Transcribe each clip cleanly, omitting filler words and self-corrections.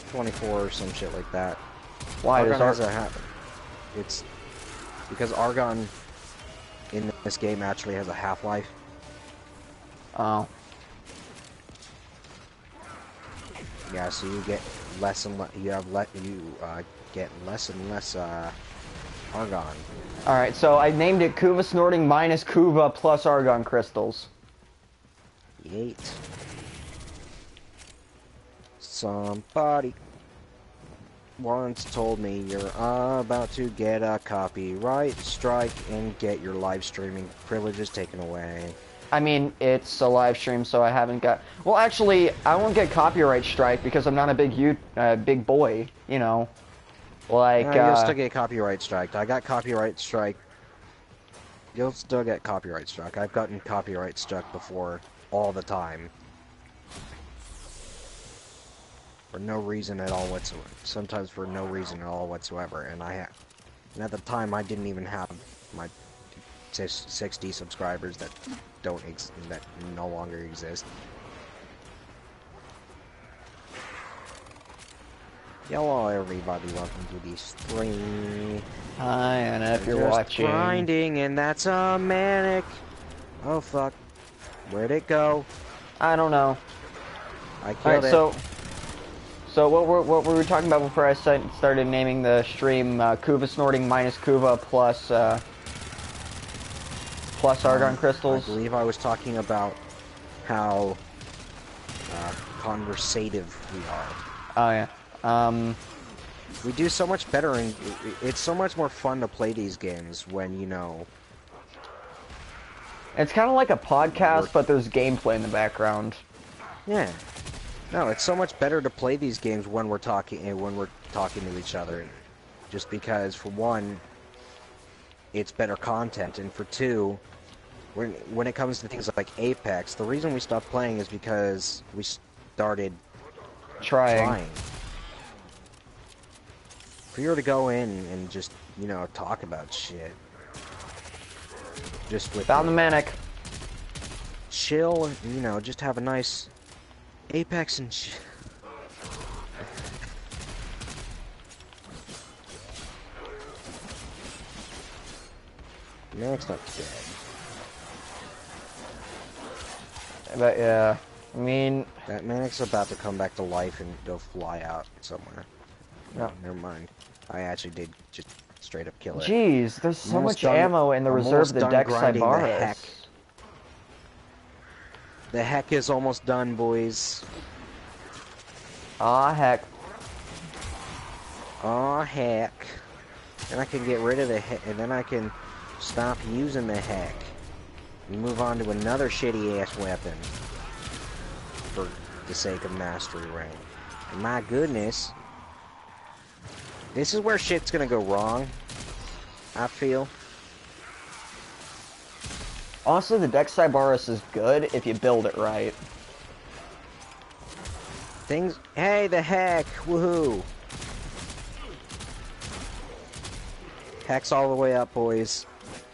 24 or some shit like that. Why Argon does has a it's because Argon in this game actually has a half-life. Oh. Yeah, so you get less and less. Get less and less Argon. All right, so I named it Kuva Snorting minus Kuva plus Argon crystals. Yeet. Somebody once told me you're about to get a copyright strike and get your live streaming privileges taken away. I mean, it's a live stream, so I haven't got... Well, actually, I won't get copyright strike because I'm not a big boy, you know. Like, you'll still get copyright strike. I got copyright strike. You'll still get copyright struck. I've gotten copyright struck before, all the time. For no reason at all whatsoever. Sometimes for no reason at all whatsoever. And at the time I didn't even have my 60 subscribers that that no longer exist. Hello everybody, welcome to the stream. Hi, and if you're just watching... grinding, and that's a manic. Oh fuck. Where'd it go? I don't know. I killed it. So what we were talking about before I started naming the stream, Kuva Snorting minus Kuva plus Argon crystals. I believe I was talking about how conversative we are. Oh yeah. We do so much better, and it's so much more fun to play these games when, you know... It's kind of like a podcast, but there's gameplay in the background. Yeah. No, it's so much better to play these games when we're talking to each other. Just because, for one, it's better content, and for two, when it comes to things like Apex, the reason we stopped playing is because we started trying. If we were to go in and just, you know, talk about shit. Just with... Found the manic. Chill, and, you know, just have a nice Apex and shit. Manic's not dead. But yeah, I mean... That Manic's about to come back to life and go fly out somewhere. No. Never mind. I actually did just straight up kill it. Jeez, there's so much ammo in the reserve of the Dex Cybaris. The heck is almost done, boys. Aw, heck. Aw, heck. And I can get rid of the heck, and then I can stop using the heck. And move on to another shitty-ass weapon. For the sake of mastery rank. And my goodness. This is where shit's gonna go wrong. I feel. Honestly, the Dex Cybaris is good if you build it right. Hey, the heck! Woohoo! Heck's all the way up, boys.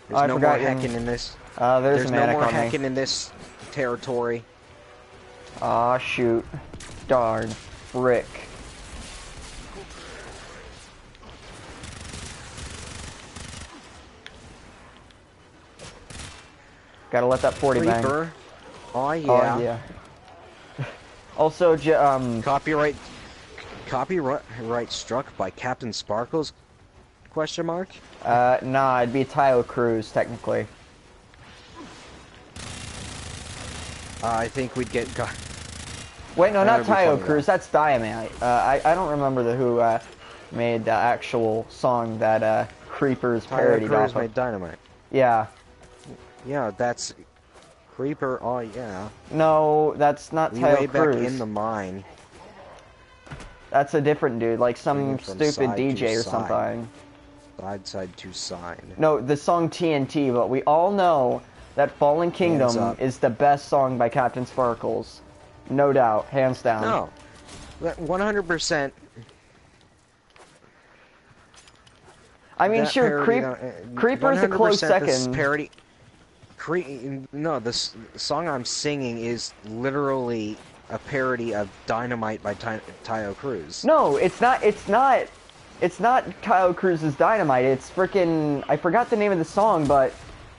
There's no more hecking in this. There's no more hecking in this territory. Aw, shoot. Darn. Frick. Gotta let that 40 bang. Oh yeah. Oh yeah. Also, copyright struck by Captain Sparkles? Question mark? Nah, it'd be Tayo Cruz technically. I think we'd get. Wait, no, not Tayo Cruz. That's Dynamite. I don't remember who made the actual song that Creepers parodied off of. Tayo Cruz made Dynamite. Yeah. Yeah, that's Creeper. Oh yeah. No, that's not Tayo Cruz. Back in the mine. That's a different dude, like some stupid DJ or something. Side to side. No, the song TNT, but we all know that Fallen Kingdom is the best song by Captain Sparkles. No doubt, hands down. No. 100%. I mean, sure, Creeper's a close second. No, the song I'm singing is literally a parody of Dynamite by Taio Cruz. No, it's not. It's not Taio Cruz's Dynamite. It's frickin' I forgot the name of the song, but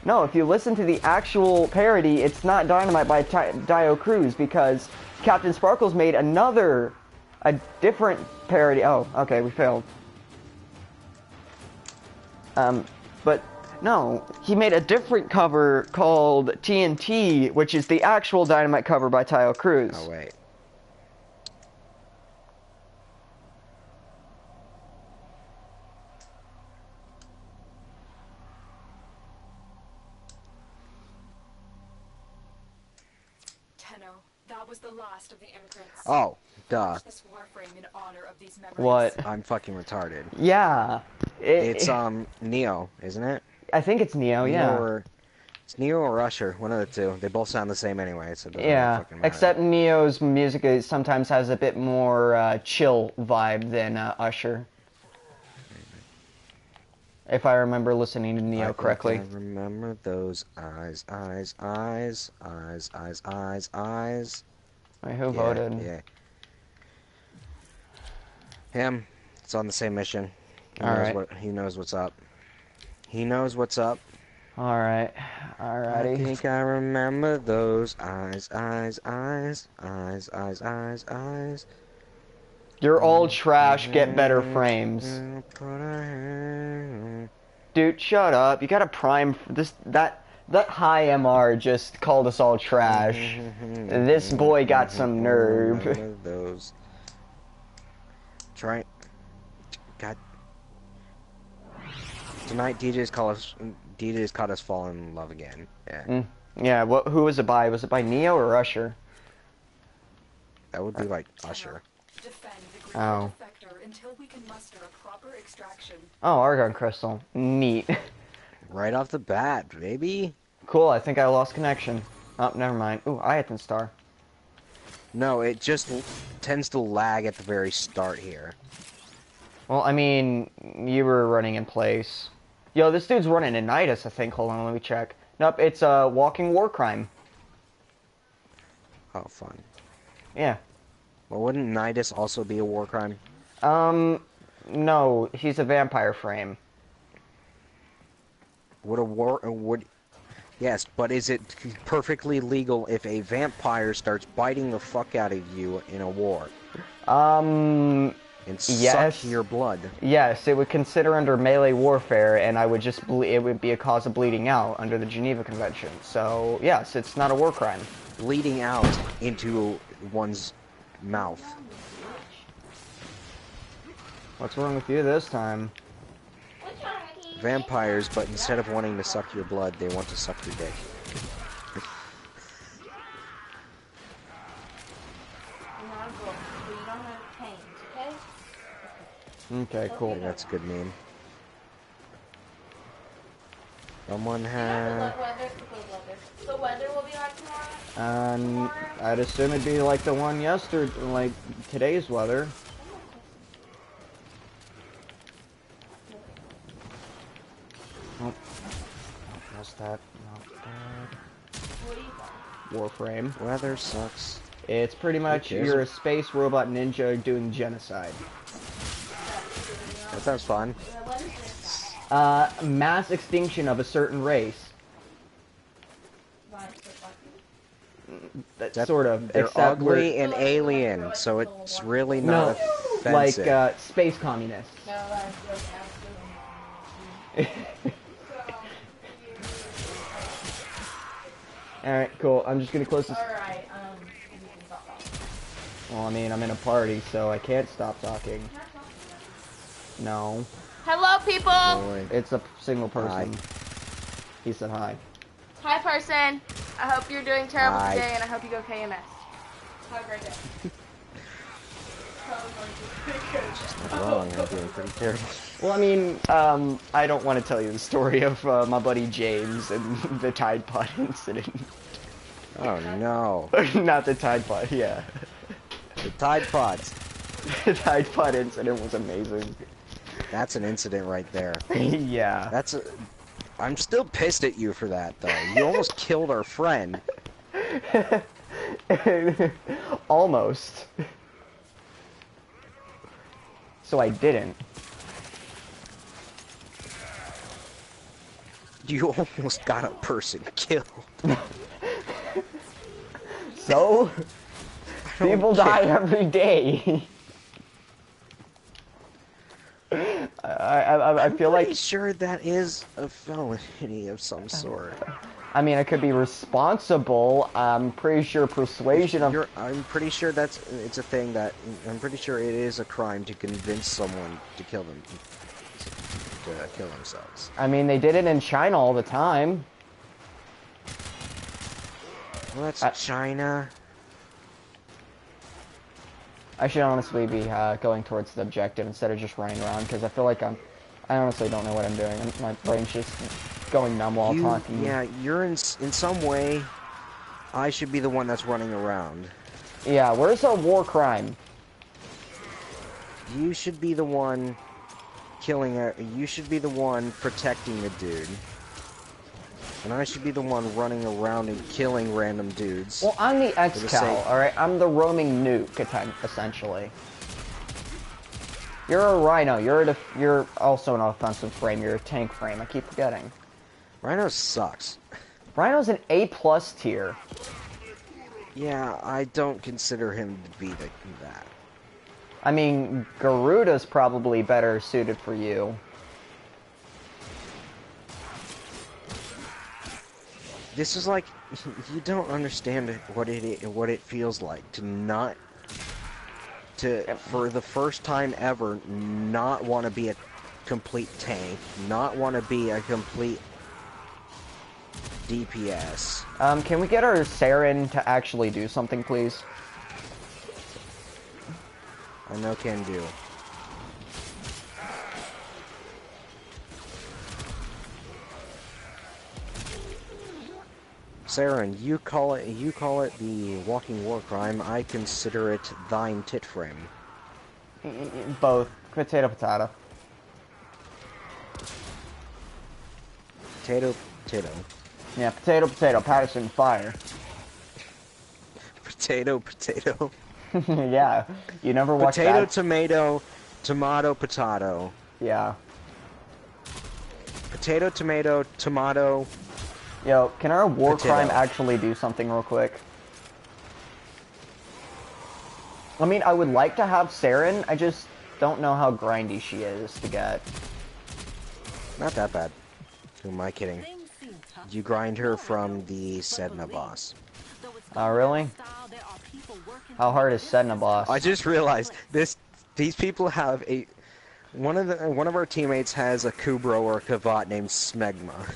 no, if you listen to the actual parody, it's not Dynamite by Taio Cruz because Captain Sparkles made a different parody. Oh, okay, we failed. But no, he made a different cover called TNT, which is the actual Dynamite cover by Taio Cruz. Oh, wait. That was the last of the immigrants. Oh, duh. This warframe in honor of these memories. What? I'm fucking retarded. Yeah. It's Neo, isn't it? I think it's Neo, yeah. It's Neo or Usher, one of the two. They both sound the same anyway, so it doesn't yeah. fucking matter. Except Neo's music sometimes has a bit more chill vibe than Usher. If I remember listening to Neo correctly. I remember those eyes. Wait, who voted? Yeah. Him. It's on the same mission. He knows what's up. He knows what's up. Alright. Alrighty. I think I remember those eyes. You're all trash, get better frames. Dude, shut up. You gotta prime that high MR just called us all trash. This boy got some nerve. Those. God. Tonight DJ's caught us falling in love again. Yeah. Yeah, who was it by? Was it by Neo or Usher? That would be like Usher. Oh. Until we can muster a proper extraction. Oh, Argon crystal. Neat. Right off the bat, baby. Cool, I think I lost connection. Oh, never mind. Ooh, Iathan star. No, it just tends to lag at the very start here. Well, I mean, you were running in place. Yo, this dude's running in Nidus, I think. Hold on, let me check. Nope, it's a walking war crime. Oh, fun. Yeah. Well, wouldn't Nidus also be a war crime? No, he's a vampire frame. Yes, but is it perfectly legal if a vampire starts biting the fuck out of you in a war? And yes. suck your blood. Yes, it would consider under melee warfare, and I would just it would be a cause of bleeding out under the Geneva Convention. So, yes, it's not a war crime. Bleeding out into one's mouth. What's wrong with you this time? Vampires, but instead of wanting to suck your blood, they want to suck your dick. Okay, cool. That's a good meme. Someone had... The weather will be like tomorrow? I'd assume it'd be like the one yesterday, like today's weather. Oh, that's that. Not bad. Warframe. Weather sucks. It's pretty much you're a space robot ninja doing genocide. That sounds fun. Mass extinction of a certain race. Sort of. They're except ugly and alien, so it's really not offensive. Like space communists. Alright, cool. I'm just gonna close this. Alright, you can stop talking. Well, I mean, I'm in a party, so I can't stop talking. No. Hello, people! Boy. It's a single person. Hi. He said hi. Hi, person. I hope you're doing terrible Hi. today, and I hope you go KMS. Have a great day. Wrong, I'm doing pretty terrible. Well, I mean, I don't want to tell you the story of my buddy James and the Tide Pod incident. Oh no. Not the Tide Pod, yeah. The Tide Pods. The Tide Pod incident was amazing. That's an incident right there. Yeah. I'm still pissed at you for that, though. You almost killed our friend. Almost. So I didn't. You almost got a person killed. So? People die care. every day. I feel Pretty like... sure that is a felony of some sort. I mean, I could be responsible. I'm pretty sure persuasion of... I'm pretty sure it's a thing that... I'm pretty sure it is a crime to convince someone to kill them. To kill themselves. I mean, they did it in China all the time. Well, that's China. I should honestly be going towards the objective instead of just running around, because I feel like I honestly don't know what I'm doing. My brain's just going numb while talking. Yeah, you're in some way, I should be the one that's running around. Yeah, where's a war crime? You should be the one you should be the one protecting the dude. And I should be the one running around and killing random dudes. Well, I'm the X-Cal, alright? I'm the roaming nuke, essentially. You're a Rhino. You're also an offensive frame. You're a tank frame. I keep forgetting. Rhino sucks. Rhino's an A+ tier. Yeah, I don't consider him to be that. I mean, Garuda's probably better suited for you. This is like, you don't understand what it feels like to for the first time ever, not want to be a complete tank, not want to be a complete DPS. Can we get our Saren to actually do something, please? I know can do. Saren, you call it the walking war crime. I consider it thine tit frame. Both. Potato, potato. Potato, potato. Yeah, potato, potato. Patterson, fire. Potato, potato. Yeah, you never watched Potato, that? tomato, tomato, potato. Yeah. Potato, tomato, tomato. Yo, can our war Potato. crime actually do something real quick? I mean, I would like to have Saren, I just don't know how grindy she is to get. Not that bad. Who am I kidding? You grind her from the Sedna boss. Oh, really? How hard is Sedna boss? I just realized these people have one of our teammates has a Kubro or a Kavat named Smegma.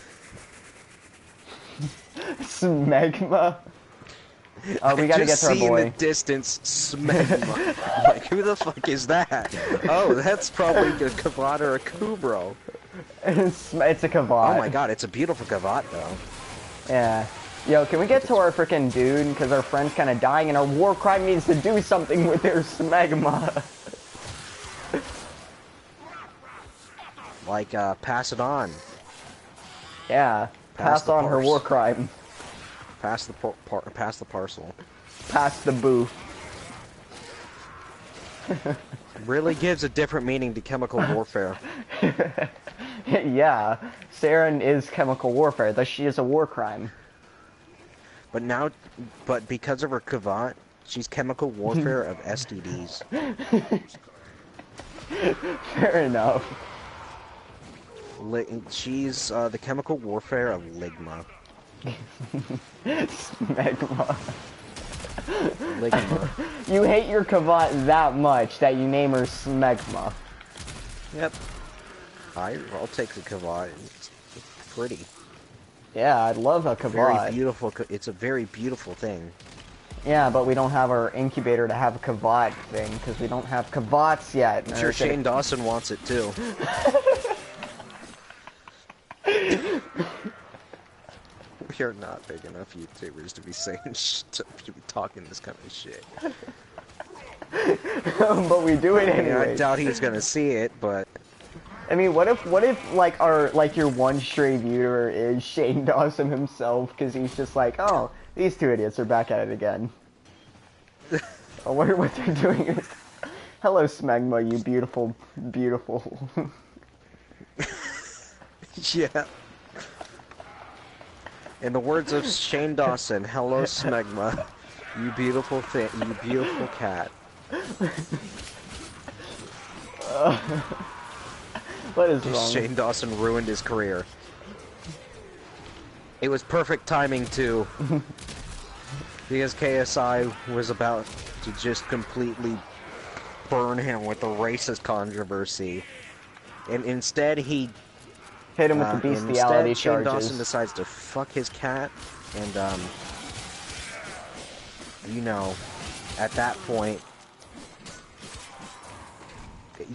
Smegma? Oh, we gotta get to our Just see in boy. the distance, Smegma. I'm like, who the fuck is that? Oh, that's probably a Kavat or a Kubro. It's a Kavat. Oh my god, it's a beautiful Kavat though. Yeah. Yo, can we get to our freaking dude? Because our friend's kind of dying and our war crime needs to do something with their Smegma. Like, pass it on. Yeah. Pass the on her parse. war crime. Pass the parcel. Pass the booth. Really gives a different meaning to chemical warfare. Yeah. Saren is chemical warfare. Thus she is a war crime. But because of her Kavat, she's chemical warfare of STDs. Fair enough. She's the chemical warfare of Ligma. Smegma. Ligma. You hate your Kavat that much that you name her Smegma. Yep. I'll take the Kavat. It's pretty. Yeah, I'd love a Very Kavat. beautiful. It's a very beautiful thing. Yeah, but we don't have our incubator to have a Kavat thing, because we don't have Kavats yet. I'm sure Shane Dawson wants it too. We are not big enough YouTubers to be saying to be talking this kind of shit. But we do it I mean, anyway. I doubt he's gonna see it, but I mean, what if like your one stray viewer is Shane Dawson himself, because he's just like, oh, these two idiots are back at it again. Oh, what they're doing is, hello, Smegma, you beautiful, beautiful. Yeah. In the words of Shane Dawson, hello, Smegma, you beautiful you beautiful cat. What is wrong? Shane Dawson ruined his career. It was perfect timing, too. Because KSI was about to just completely burn him with the racist controversy. And instead, he... Hit him with the bestiality Shane charges. Dawson decides to fuck his cat. And, you know, at that point...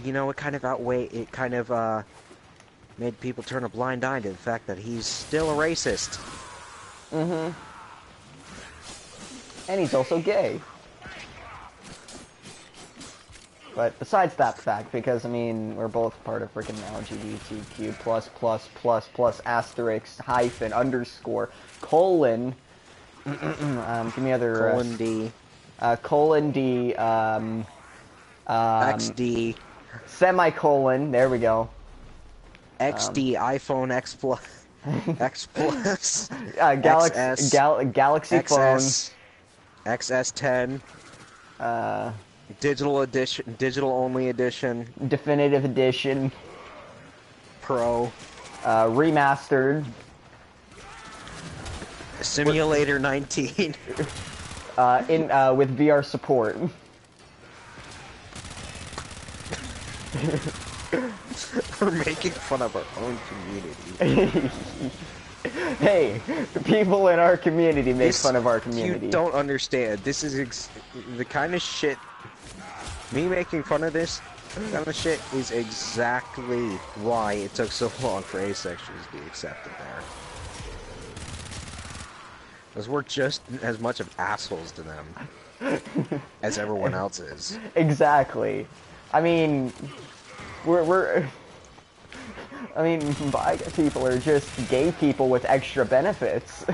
You know, it kind of made people turn a blind eye to the fact that he's still a racist. Mm-hmm. And he's also gay. But besides that fact, because, I mean, we're both part of freaking LGBTQ plus asterisk hyphen underscore colon give me other Colon D. Colon D XD. semicolon, there we go. XD, iPhone X Plus. X Plus. Galaxy XS, Galaxy XS, XS10. phone. Digital edition, digital only edition. Definitive edition. Pro. Remastered. Simulator 19. With VR support. We're making fun of our own community. Hey, people in our community make fun of our community. You don't understand. This is the kind of shit. Me making fun of this kind of shit is exactly why it took so long for asexuals to be accepted there. Because we're just as much of assholes to them as everyone else is. Exactly. I mean, I mean, bi people are just gay people with extra benefits.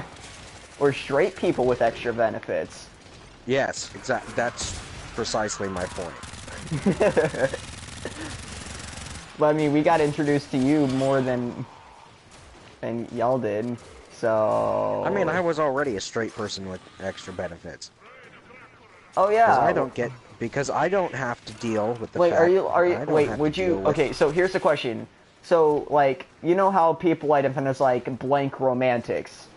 Or straight people with extra benefits. Yes, exactly. That's precisely my point. But I mean, we got introduced to you more than y'all did, so... I mean, I was already a straight person with extra benefits. Oh yeah. Because I don't have to deal with the wait, fact... would you... Okay, so here's the question. So, like, you know how people identify as, like, blank romantics?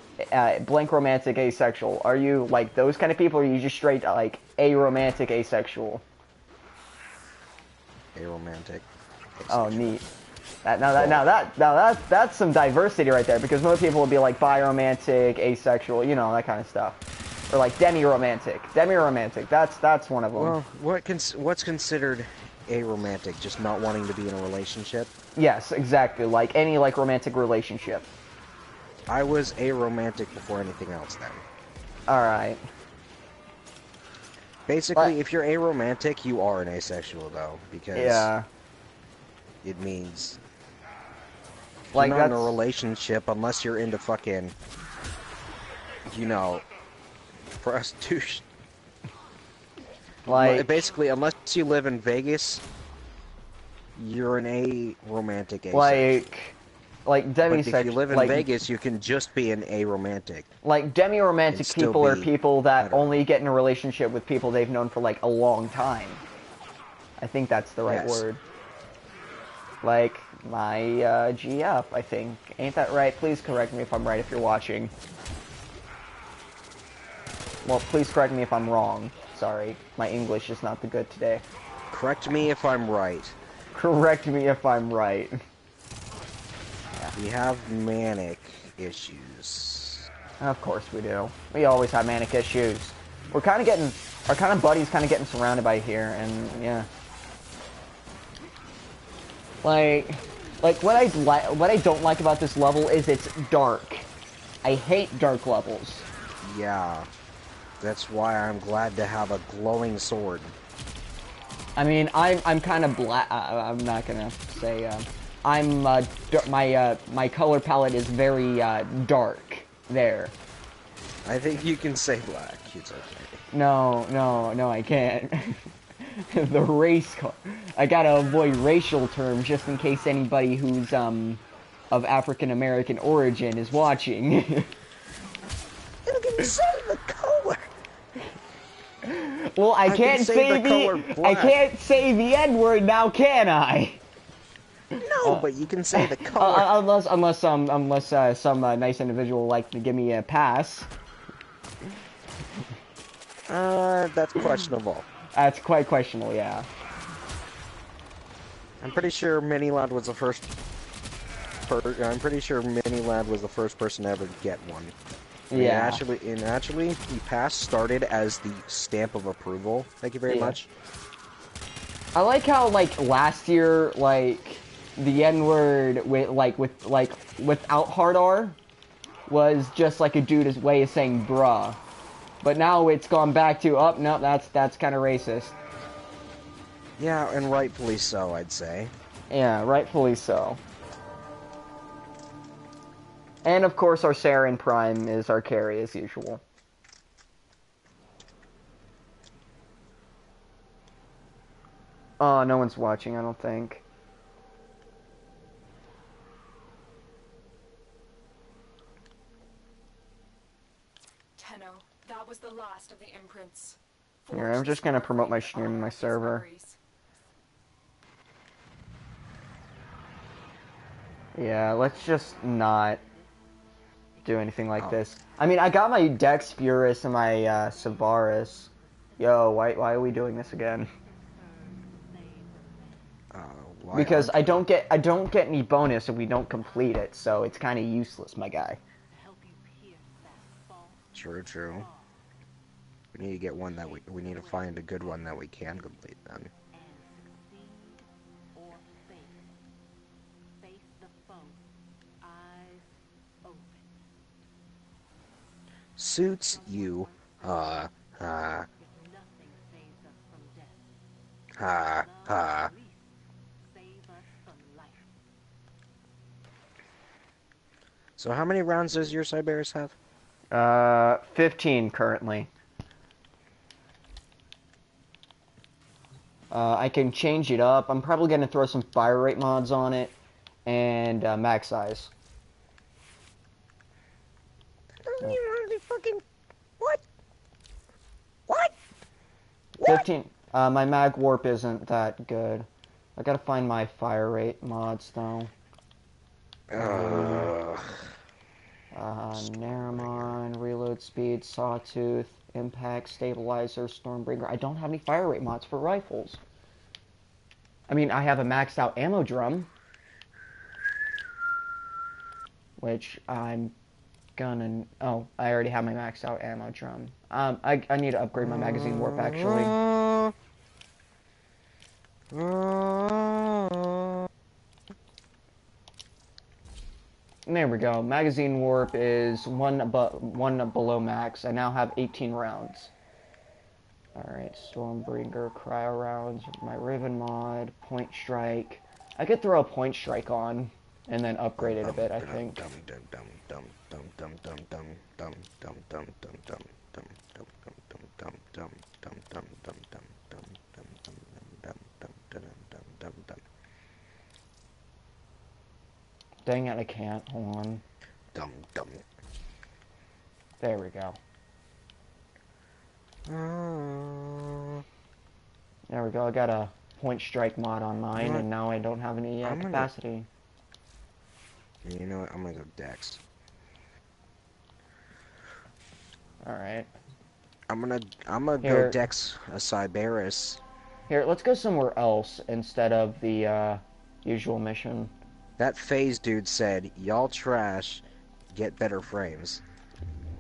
Blank romantic asexual. Are you, like, those kind of people, or are you just straight, like, aromantic asexual? Aromantic. Oh, neat. That's some diversity right there, because most people would be, like, biromantic, asexual, you know, that kind of stuff. Or, like, demi-romantic. Demi-romantic, that's one of them. Well, what's considered aromantic? Just not wanting to be in a relationship? Yes, exactly. Like any like romantic relationship. I was aromantic before anything else then. Alright. Basically, if you're aromantic, you are an asexual though, because it means like you're not in a relationship unless you're into fucking, you know, prostitution. Like basically, unless you live in Vegas, you're an aromantic asexual. Like demisexual. But if you live in Vegas, you can just be an aromantic. Like demi-romantic people are people that only get in a relationship with people they've known for like a long time. I think that's the right word. Like my GF, I think. Ain't that right? Please correct me if I'm right if you're watching. Well, please correct me if I'm wrong. Sorry, my English is not the good today. Correct me if I'm right. Correct me if I'm right. We have manic issues. Of course we do. We always have manic issues. We're kind of getting, our kind of buddy's kind of getting surrounded by here, and yeah. Like what I don't like about this level is it's dark. I hate dark levels. Yeah. That's why I'm glad to have a glowing sword. I mean, I'm kind of black. I'm not gonna say. My color palette is very dark. There. I think you can say black. It's okay. No, I can't. The race car. I gotta avoid racial terms just in case anybody who's, of African American origin is watching. You can say the color. Well, I can't can say say the color I black. can't say the N-word now, can I? No, but you can say the color. Unless some nice individual would like to give me a pass. That's questionable. That's quite questionable, yeah. I'm pretty sure Minilad was the first. I'm pretty sure Minilad was the first person to ever get one. Yeah. Actually, the pass started as the stamp of approval. Thank you very much. I like how last year the N-word without hard R was just like a dude's way of saying bruh. But now it's gone back to no, that's kind of racist. Yeah, and rightfully so, I'd say. Yeah, rightfully so. And of course, our Saren Prime is our carry as usual. Oh, no one's watching, I don't think. Tenno, that was the last of the imprints. Here, I'm just gonna promote my stream on my server. Yeah, let's just not do anything like this. I mean, I got my Dex Furus and my Savaris. Yo, why are we doing this again? Because I don't get any bonus if we don't complete it, so it's kind of useless, my guy. True. We need to get one that we need to find a good one that we can complete then. Suits you, ha. So how many rounds does your Cyberus have? 15 currently. I can change it up. I'm probably gonna throw some fire rate mods on it, and mag size. Doesn't even really fucking... What? What? 15. My mag warp isn't that good. I gotta find my fire rate mods though. Naramon, reload speed, sawtooth, impact, stabilizer, stormbringer. I don't have any fire rate mods for rifles. I mean, I have a maxed out ammo drum, which I'm gonna... Oh, I already have my maxed out ammo drum. I need to upgrade my magazine warp, actually. There we go. Magazine warp is one below max. I now have 18 rounds. Alright, Stormbringer, Cryo rounds, my Riven mod, Point Strike. I could throw a Point Strike on, and then upgrade it a bit, I think. Dang it, I can't. Hold on. There we go. There we go. I got a Point Strike mod on mine, and now I don't have any capacity. You know what? I'm gonna go Dex. Alright. I'm gonna go Dex a Cyberus. Here, let's go somewhere else instead of the usual mission. That phase dude said, "Y'all trash, get better frames."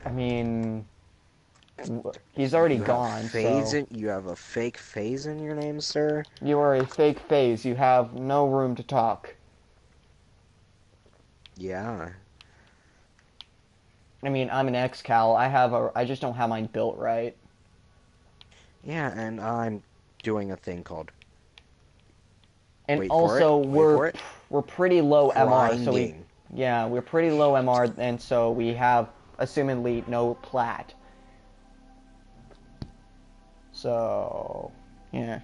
I mean, he's already gone, so... You have a fake phase in your name, sir? You are a fake phase. You have no room to talk. Yeah. I mean, I'm an X-Cal. I just don't have mine built right. Yeah, and I'm doing a thing called... And Wait also, for it. we're pretty low MR, so Grinding. we're pretty low MR, and so we have, assumingly, no plat. So, yeah.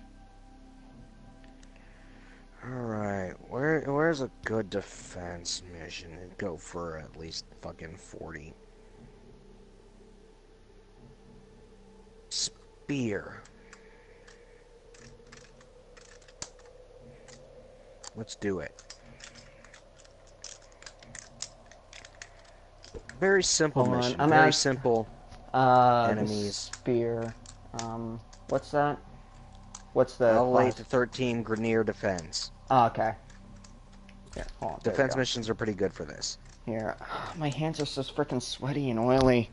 Alright, where's a good defense mission? It'd go for at least fucking 40. Spear. Let's do it. Very simple Hold on, mission. I'm Very simple enemies. The spear. What's that? What's the Level 8 class? to 13 Grenier defense. Oh, okay. Yeah, hold on. Defense missions are pretty good for this. Here, my hands are so freaking sweaty and oily.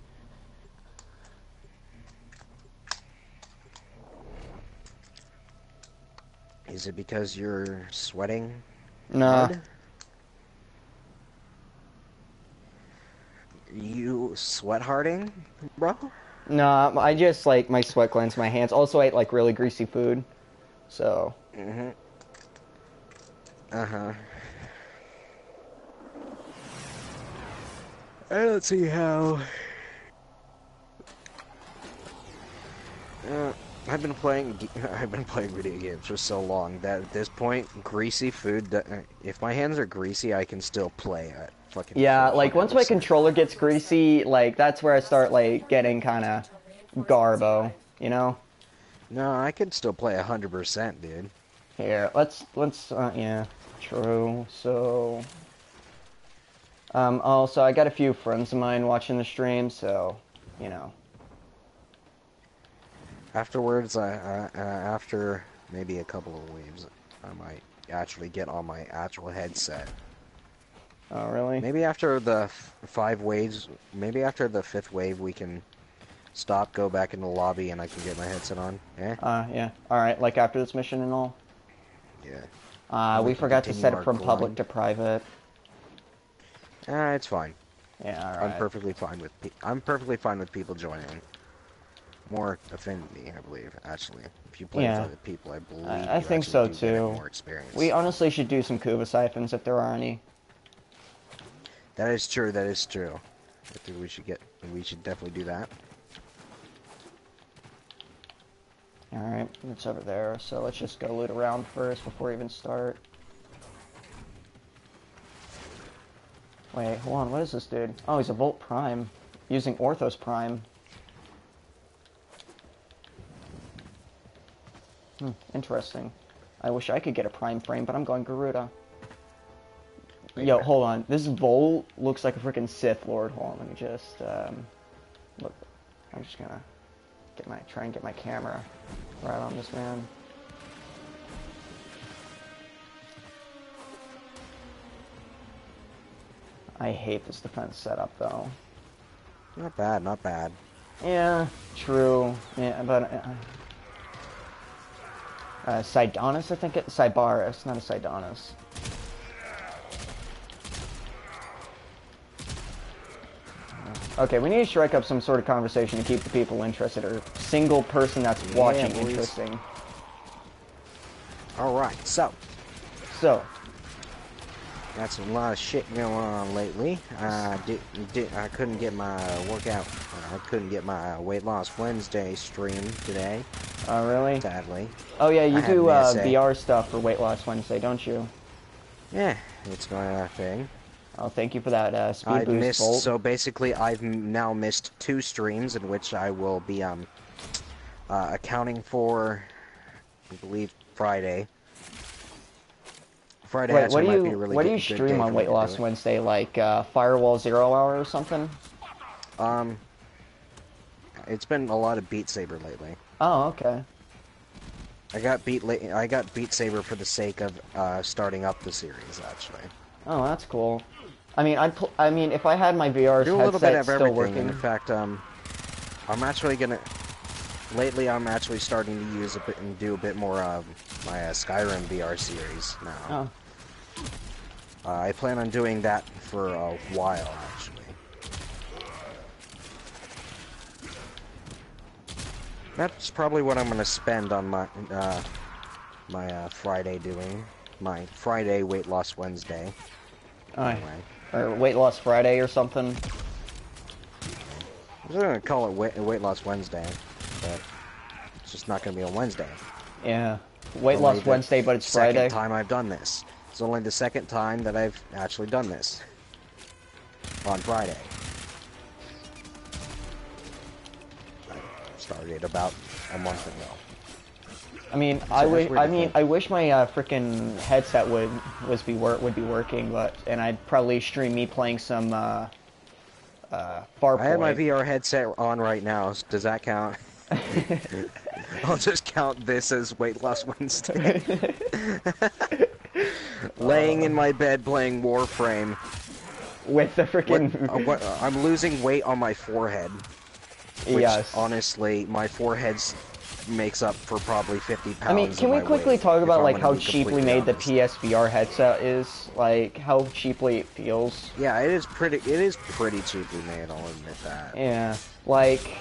Is it because you're sweating? Nah. Hard? You sweat harding, bro? Nah, I just, like, my sweat glands in my hands. Also, I ate, like, really greasy food. So. Mm-hmm. Uh-huh. I don't see how... I've been playing video games for so long that at this point, greasy food, if my hands are greasy, I can still play at fucking... Yeah, like, once my controller gets greasy, like, that's where I start, like, getting kind of garbo, you know? No, I can still play 100%, dude. Here, let's, yeah, true, so... also, I got a few friends of mine watching the stream, so, you know. Afterwards, after maybe a couple of waves, I might actually get on my actual headset. Oh, really? Maybe after the 5 waves, maybe after the 5th wave, we can stop, go back in the lobby, and I can get my headset on. Eh? Yeah. Alright, like after this mission and all? Yeah. We forgot to set it our from public grind. to private. It's fine. Yeah, alright. I'm perfectly fine with people joining. More affinity, I believe, actually. If you play with other people, I believe I you think actually so do get too. more experience. We honestly should do some Kuva siphons if there are any. That is true, that is true. I think we should definitely do that. Alright, it's over there, so let's just go loot around first before we even start. Wait, hold on, what is this dude? Oh, he's a Volt Prime. Using Orthos Prime. Interesting. I wish I could get a Prime frame, but I'm going Garuda. Yo, hold on. This Volt looks like a freaking Sith Lord. Hold on, let me just, look. I'm just gonna try and get my camera right on this man. I hate this defense setup, though. Not bad, not bad. Yeah, true. Yeah, but... Sidonis, I think it's Cybaris, not a Sidonis. Okay, we need to strike up some sort of conversation to keep the people interested, or single person that's watching boys. interesting. Alright, so. Got a lot of shit going on lately. I couldn't get my workout. I couldn't get my Weight Loss Wednesday stream today. Oh, really? Sadly. Oh, yeah, you I had do an essay. VR stuff for Weight Loss Wednesday, don't you? Yeah, it's my thing. Oh, thank you for that speed boost, Volt. So basically, I've now missed 2 streams in which I will be accounting for, I believe, Friday. Friday Wait, actually might be a really what do good you stream day on for me Weight to Loss do it. Wednesday? Like Firewall 0 Hour or something? It's been a lot of Beat Saber lately. Oh, okay. I got Beat Saber for the sake of starting up the series, actually. Oh, that's cool. I mean, if I had my VR Do a little bit headset of still everything. working. And in fact, I'm actually gonna. Lately, I'm actually starting to use a bit and do a bit more of my Skyrim VR series now. Oh. I plan on doing that for a while, actually. That's probably what I'm gonna spend on my Friday doing. My Friday Weight Loss Wednesday. Anyway. Or Weight Loss Friday or something. I was gonna call it Weight Loss Wednesday, but It's just not going to be on Wednesday. Yeah. Weight Only loss the Wednesday, but it's Friday. Second time I've done this. It's only the second time that I've actually done this. On Friday. I started about a month ago. I mean, So I that's wish. weird I to mean, think. I wish my freaking headset would be working, and I'd probably stream me playing some Farpoint. I have my VR headset on right now. Does that count? I'll just count this as Weight Loss Wednesday. Laying in my bed playing Warframe. With the freaking. I'm losing weight on my forehead. Which, yes. honestly, my forehead makes up for probably 50 pounds. I mean, can we quickly talk about like how cheaply made the honest. PSVR headset is? Like how cheaply it feels. Yeah, it is pretty cheaply made. I'll admit that. Yeah, like.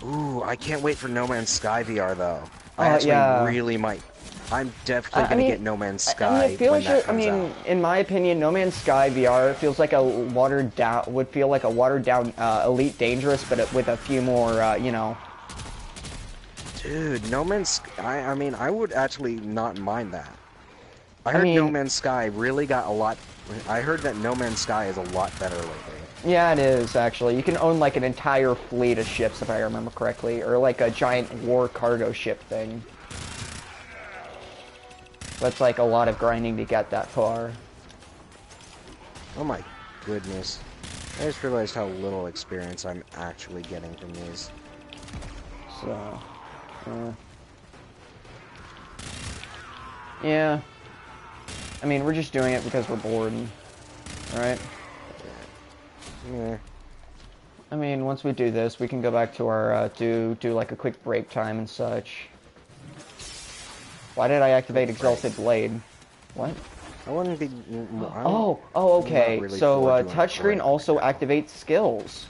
Ooh, I can't wait for No Man's Sky VR though. I actually really might. I'm definitely gonna get No Man's Sky. I mean, it feels when that comes out. in my opinion, No Man's Sky VR feels like a watered down Elite Dangerous, but with a few more, you know. Dude, No Man's Sky. I mean, I would actually not mind that. I heard No Man's Sky really got a lot. I heard that No Man's Sky is a lot better lately. Yeah, it is, actually. You can own, like, an entire fleet of ships, if I remember correctly. Or, like, a giant war cargo ship thing. That's, like, a lot of grinding to get that far. Oh my goodness. I just realized how little experience I'm actually getting from these. So... yeah. I mean, we're just doing it because we're bored. Right? Yeah. I mean, once we do this, we can go back to our, do like a quick break time and such. Why did I activate Exalted Blade? What? I wouldn't be... okay. Really so, doing touchscreen also activates skills.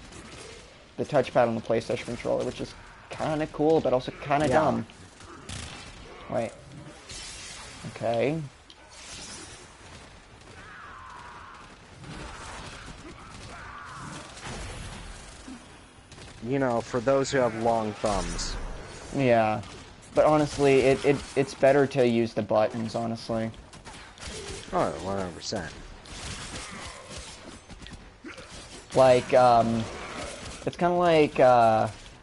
The touchpad on the PlayStation controller, which is kind of cool, but also kind of dumb. Wait. Okay. You know, for those who have long thumbs. Yeah. But honestly, it's better to use the buttons, honestly. Oh, 100%. Like, it's kind of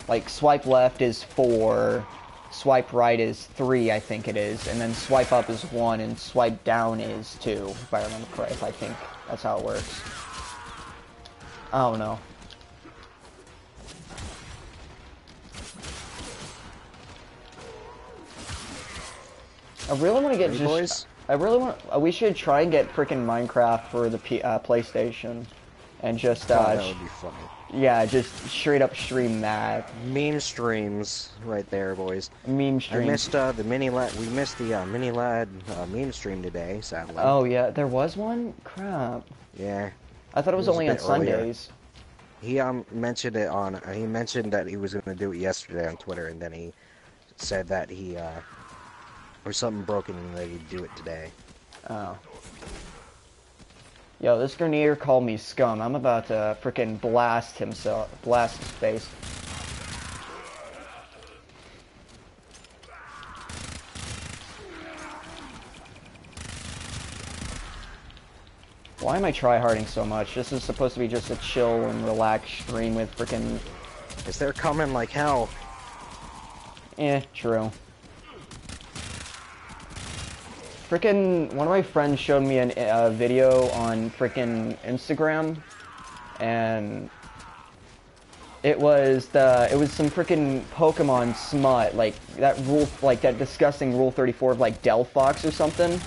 like swipe left is 4, swipe right is 3, I think it is, and then swipe up is 1, and swipe down is 2, if I remember correctly. I think that's how it works. I don't know. I really want to get boys? I really want. We should try and get frickin' Minecraft for the PlayStation, and just that would be funny. Yeah, just straight up stream that. Meme streams, right there, boys. Meme streams. I missed the mini lad. We missed the mini lad meme stream today, sadly. Oh yeah, there was one. Crap. Yeah. I thought it was only on Sundays. He mentioned it on. He mentioned that he was going to do it yesterday on Twitter, and then he said that he or something broken and that he'd do it today. Oh. Yo, this Grenadier called me scum. I'm about to frickin' blast his face. Why am I tryharding so much? This is supposed to be just a chill and relaxed stream with frickin'... Cause they're coming like hell. True. Frickin' one of my friends showed me a video on frickin' Instagram, and it was some frickin' Pokemon smut, like that disgusting Rule 34 of like Delphox or something.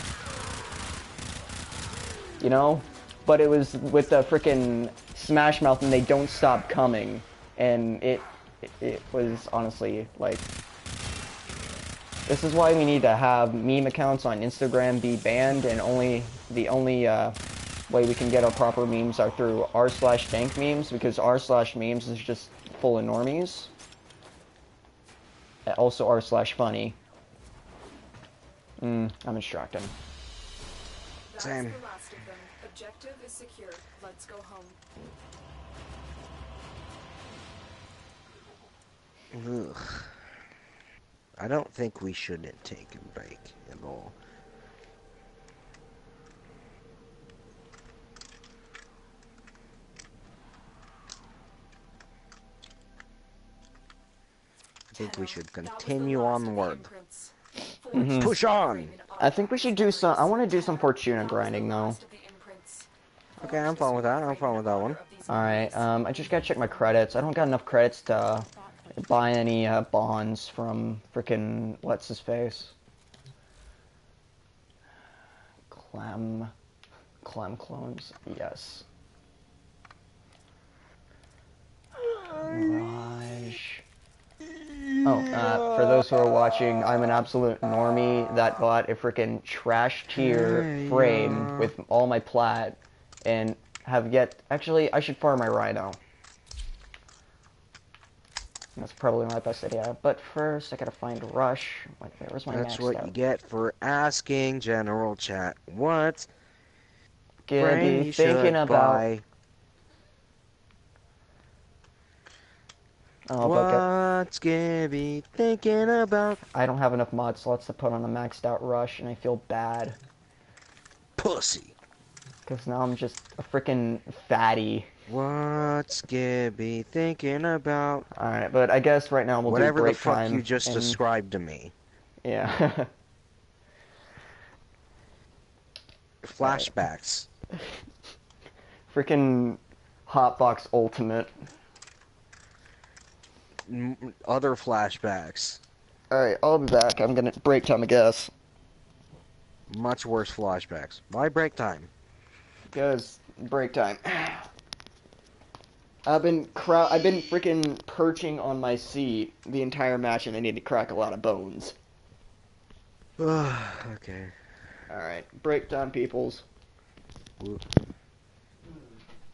You know? But it was with the frickin' Smash Mouth and they don't stop coming, and it was honestly like... This is why we need to have meme accounts on Instagram be banned, and the only way we can get our proper memes are through r/dank memes, because r/memes is just full of normies. Also r/funny. I'm distracted. Same. That's the last of them. Objective is secure. Let's go home. Ugh. I don't think we shouldn't take a break at all. I think we should continue onward. Push on! I think we should do some. I want to do some Fortuna grinding though. Okay, I'm fine with that. I'm fine with that one. Alright, I just gotta check my credits. I don't got enough credits to buy any bonds from frickin' what's his face? Clem clones, yes. Mirage. Oh, for those who are watching, I'm an absolute normie that bought a frickin' trash tier frame with all my plat and have yet. Actually, I should farm my rhino. That's probably my best idea. But first, I gotta find Rush. Wait, where's my That's maxed what out? you get for asking general chat. What? Gonna Frame be you thinking should about. buy. Oh, What's Gibby thinking about? I don't have enough mod slots to put on a maxed out Rush, and I feel bad. Pussy. Because now I'm just a freaking fatty. What's Gibby thinking about? Alright, but I guess right now we'll do Whatever the break fuck time. you just and, described to me. Yeah. Flashbacks. Freaking Hotbox Ultimate. Other flashbacks. Alright, I'll be back. I'm gonna break time, I guess. Much worse flashbacks. Why break time? Because break time. I've been freaking perching on my seat the entire match, and I need to crack a lot of bones. Okay. Alright, break time, peoples.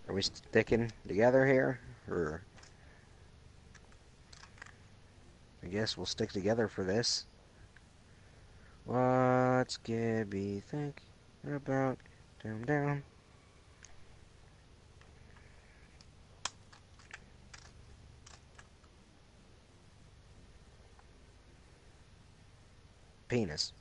Are we sticking together here? Or... I guess we'll stick together for this. What's Gibby think about? Down, down. Penis.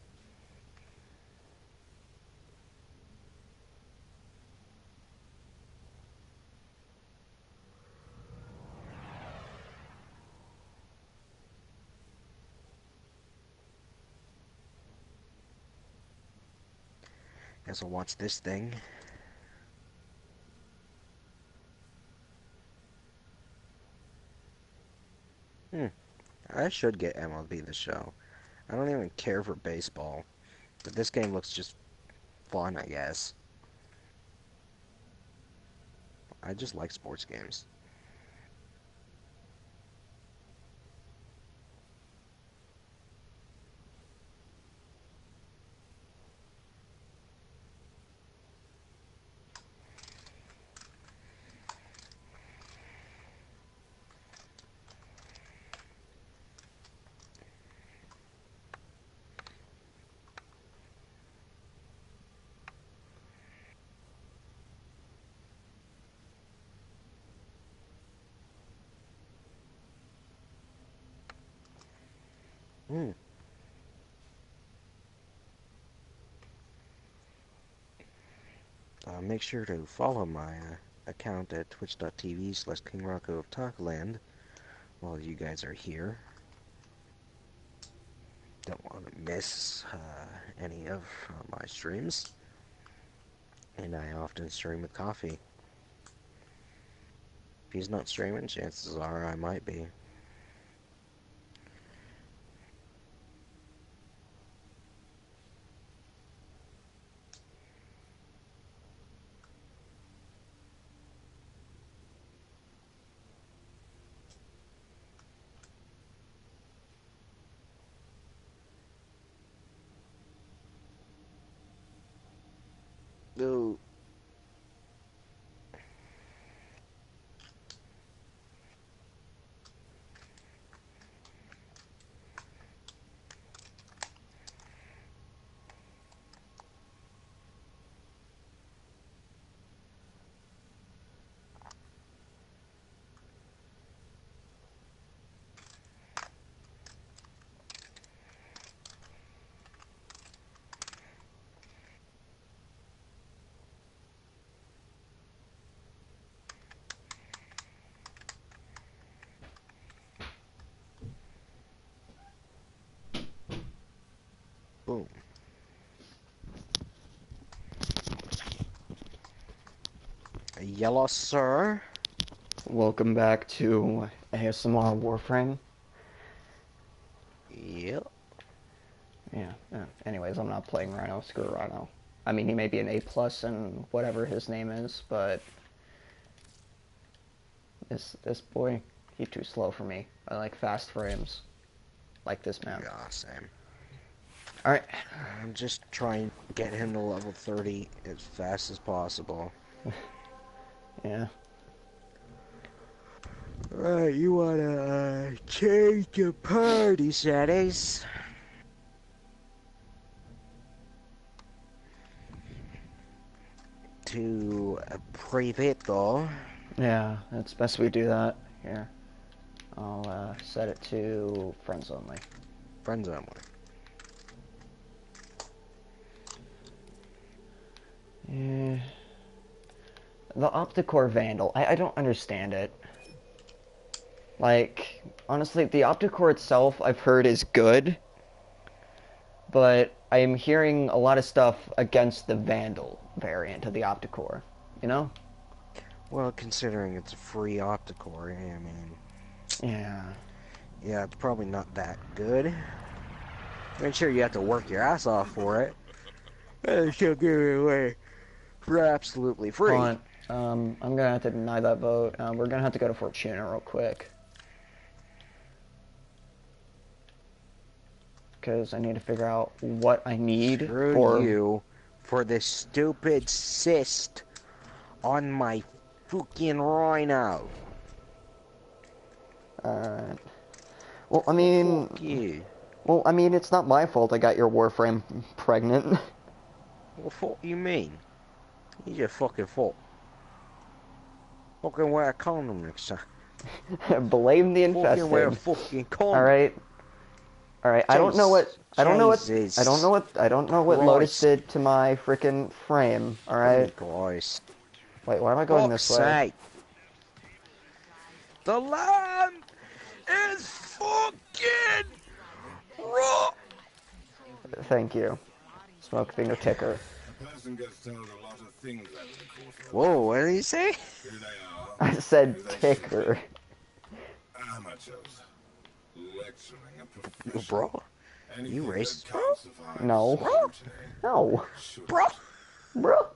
Guess I'll watch this thing. I should get MLB The Show. I don't even care for baseball. But this game looks just fun, I guess. I just like sports games. Make sure to follow my account at twitch.tv/KingRocco of Talkland while you guys are here. Don't want to miss any of my streams. And I often stream with coffee. If he's not streaming, chances are I might be. No. Boom. Yellow, sir. Welcome back to ASMR Warframe. Yep. Yeah. Anyways, I'm not playing Rhino. Screw Rhino. I mean, he may be an A+ and whatever his name is, but this boy, he's too slow for me. I like fast frames, like this map. Yeah, same. All right. I'm just trying to get him to level 30 as fast as possible. Yeah. Alright, you wanna change your party settings? To private. Yeah, it's best we do that. Here. I'll set it to friends only. Friends only. Yeah. The Opticore Vandal, I don't understand it. Like, honestly, the Opticore itself, I've heard, is good. But I am hearing a lot of stuff against the Vandal variant of the Opticore. You know? Well, considering it's a free Opticore, I mean... Yeah. Yeah, it's probably not that good. I mean, sure, you have to work your ass off for it. But she'll give it away for absolutely free. Hold on. I'm gonna have to deny that vote. We're gonna have to go to Fortuna real quick. Because I need to figure out what I need Screw you for this stupid cyst on my fucking Rhino. Well, I mean... Fuck you. Well, I mean, it's not my fault I got your Warframe pregnant. What fuck you mean? It's your fucking fault. Fucking wear a condom next time. Blame the infested. Fucking wear a fucking condom. Alright. Alright, I don't know what... I don't know what Christ. Lotus did to my frickin' frame, alright? Christ. Wait, why am I going Fuck's this way? sake. The land is fucking raw. Thank you. Smoke finger ticker. Whoa, what did he say? I said ticker. Bro, you racist, bro? No. Bro? No. Bro? Bro.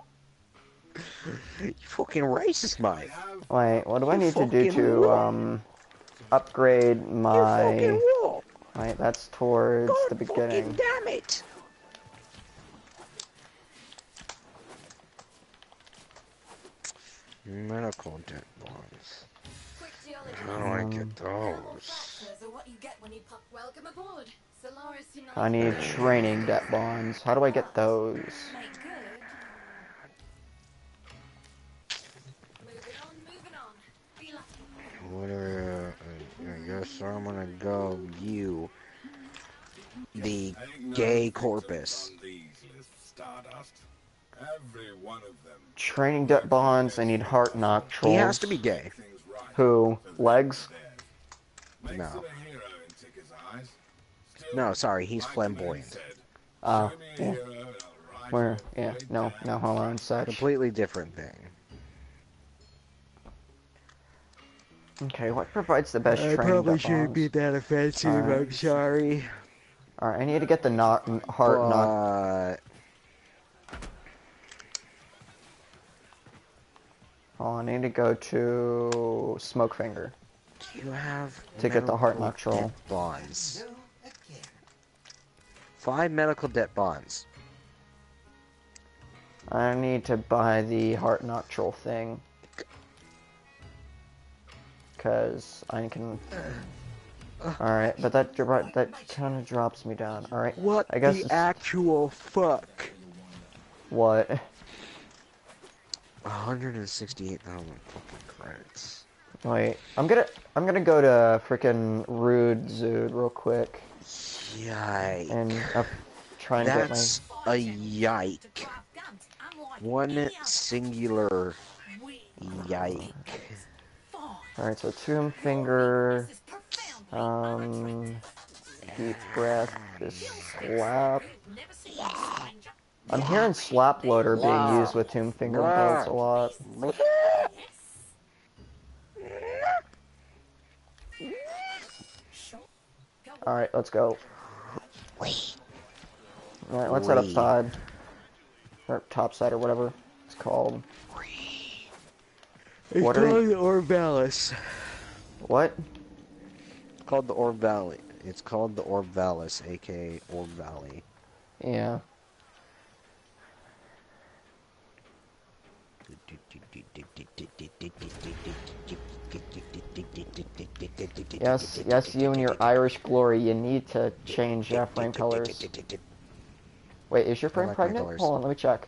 You fucking racist, mate. Wait, what do I You need to do fucking to, wrong. upgrade You my... fucking wrong. Wait, that's towards God the fucking beginning. damn it. Medical debt bonds. How do I get those? I need training debt bonds. How do I get those? Whatever, I guess I'm gonna go you. The gay corpus. Training debt bonds, I need heart knock trolls. He has to be gay. Who? Legs? No. No, sorry, he's flamboyant. Yeah. Where? Yeah, no, hold on, such. Completely different thing. Okay, what provides the best training debt bonds? that offensive, I'm sorry. Alright, I need to get the heart knock. Oh, I need to go to Smoke Finger. Do you have to get the heart knock troll? Debt bonds. 5 medical debt bonds. I need to buy the heart knock troll thing. Cause I can. Alright, but that kind of drops me down. Alright, What I guess the actual fuck? What? 168,000 fucking credits. Wait, I'm gonna go to frickin' Rude Zood real quick. Yike. And try and get my... That's a yike. One singular yike. Alright, so Tomb Finger, Deep breath. This slap. I'm hearing slap loader being used with Tomb Finger builds a lot. Alright, let's go. Alright, let's head upside. Or topside or whatever it's called. It's What are called you... the Orbalis. What? It's called the Orb Valley. It's called the Orbalis, aka Orb Valley. Yeah. Yes, yes, you and your Irish glory, you need to change frame colors. Wait, is your frame like my pregnant? colors. Hold on, let me check.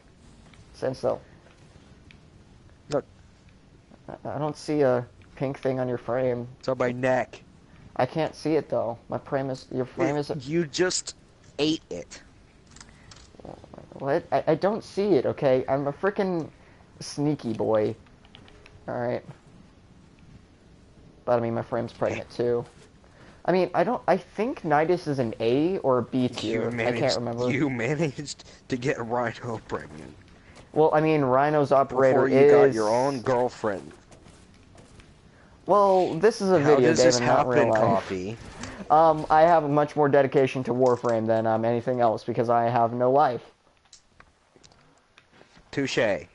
Stand still. Look, I don't see a pink thing on your frame. it's on my neck. I can't see it though. My frame is... Your frame is... You just ate it. What? I don't see it, okay? I'm a freaking sneaky boy. Alright. But I mean, my frame's pregnant too. I mean, I think Nidus is an A or a B tier. I can't remember. You managed to get Rhino pregnant. Well, I mean, Rhino's operator Before you got your own girlfriend. Well, this is a How video does game this and not real happen, life. Coffee? I have much more dedication to Warframe than anything else because I have no life. Touche. And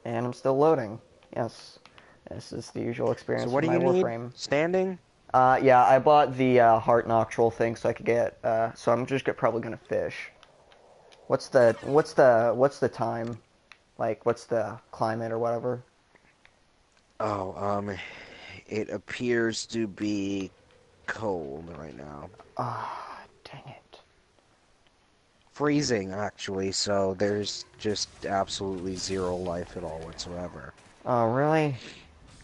I'm still loading. Yes. This is the usual experience So what do with you my need? Warframe. Standing? Yeah, I bought the heart noctral thing so I could get. So I'm just probably gonna fish. What's the time? Like, what's the climate or whatever? Oh, it appears to be cold right now. Ah, dang it. Freezing, actually, so there's just absolutely zero life at all whatsoever. Oh, really?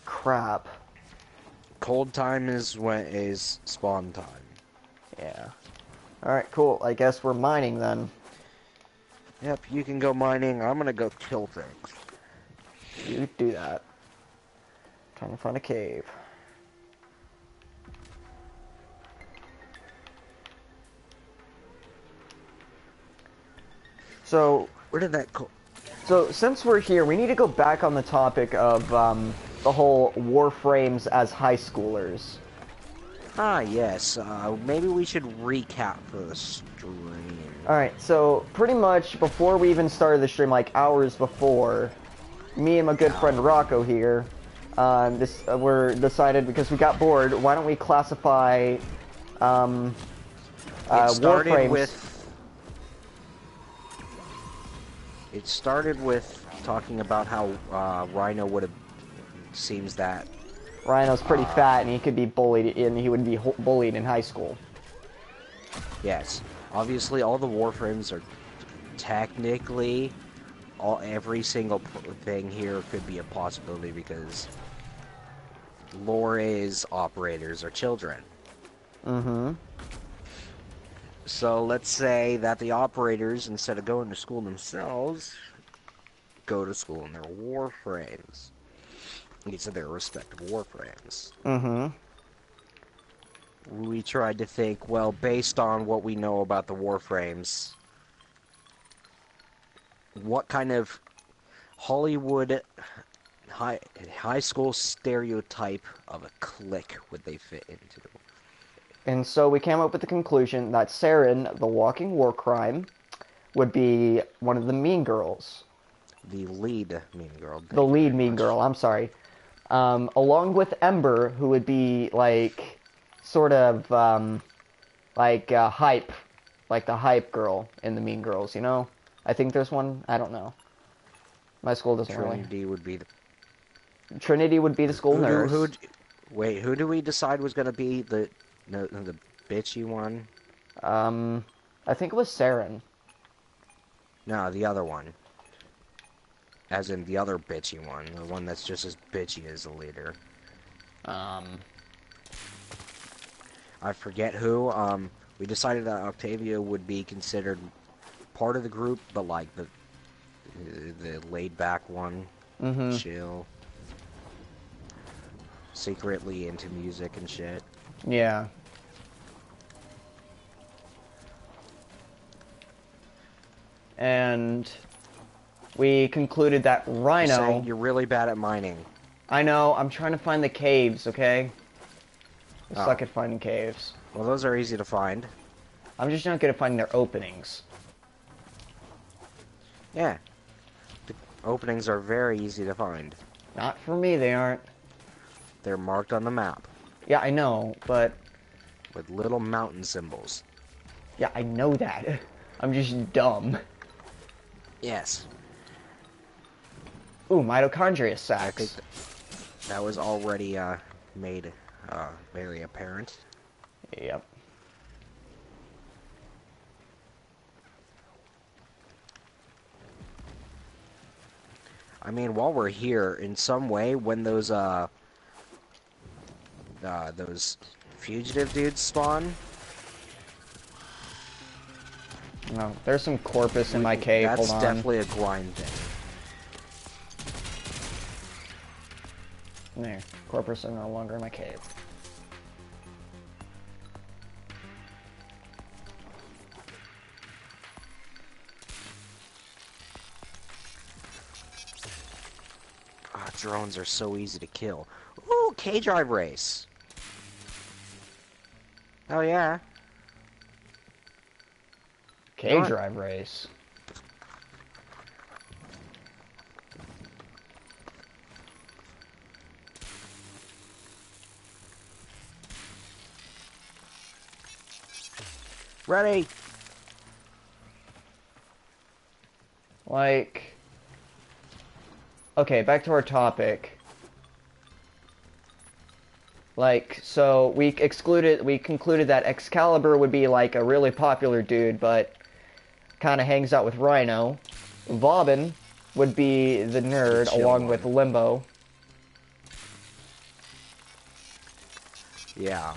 Crap. Cold time is spawn time. Yeah. Alright, cool. I guess we're mining then. Yep, you can go mining. I'm gonna go kill things. You do that. Trying to find a cave. So, Where did that go? So, since we're here, we need to go back on the topic of the whole Warframes as high schoolers. Ah, yes. Maybe we should recap for the stream. Alright, so pretty much before we even started the stream, like hours before, me and my good friend Rocco here, we're decided, because we got bored, why don't we classify Warframes... It started with talking about how Rhino would have... Seems that... Rhino's pretty fat and he could be bullied, and he would be bullied in high school. Yes. Obviously, all the Warframes are technically... Every single thing here could be a possibility because... Lore's operators are children. Mm-hmm. So let's say that the operators, instead of going to school themselves, go to school in their Warframes. Each of their respective Warframes. Mm-hmm. We tried to think, well, based on what we know about the Warframes, what kind of Hollywood high school stereotype of a clique would they fit into? And so we came up with the conclusion that Saren, the walking war crime, would be one of the mean girls. The lead mean girl. The lead mean girl, I'm sorry. Along with Ember, who would be, like, sort of, hype. Like the hype girl in the Mean Girls, you know? I think there's one. I don't know. My school doesn't Trinity would be the... Trinity would be the school nurse. Wait, who do we decide was going to be the bitchy one? I think it was Saren. No, the other one. As in the other bitchy one. The one that's just as bitchy as the leader. I forget who. We decided that Octavia would be considered part of the group, but like the laid-back one. Mm-hmm. Chill. Secretly into music and shit. Yeah. And we concluded that Rhino... You're saying you're really bad at mining. I know, I'm trying to find the caves, okay? I Oh. suck at finding caves. Well, those are easy to find. I'm just not good at finding their openings. Yeah. The openings are very easy to find. Not for me, they aren't. They're marked on the map. Yeah, I know, but... With little mountain symbols. Yeah, I know that. I'm just dumb. Yes. Ooh, mitochondria I sacs. think that was already made very apparent. Yep. I mean, while we're here, in some way, when those fugitive dudes spawn... No, there's some corpus in my cave, That's hold on. definitely a grind thing. There, corpus are no longer in my cave. Ah, drones are so easy to kill. Ooh, K-Drive race. Oh yeah. K-Drive race. Ready. Like... Okay, back to our topic. Like, so we concluded that Excalibur would be like a really popular dude, but kind of hangs out with Rhino. Vauban would be the nerd, The chill along one. with Limbo. Yeah.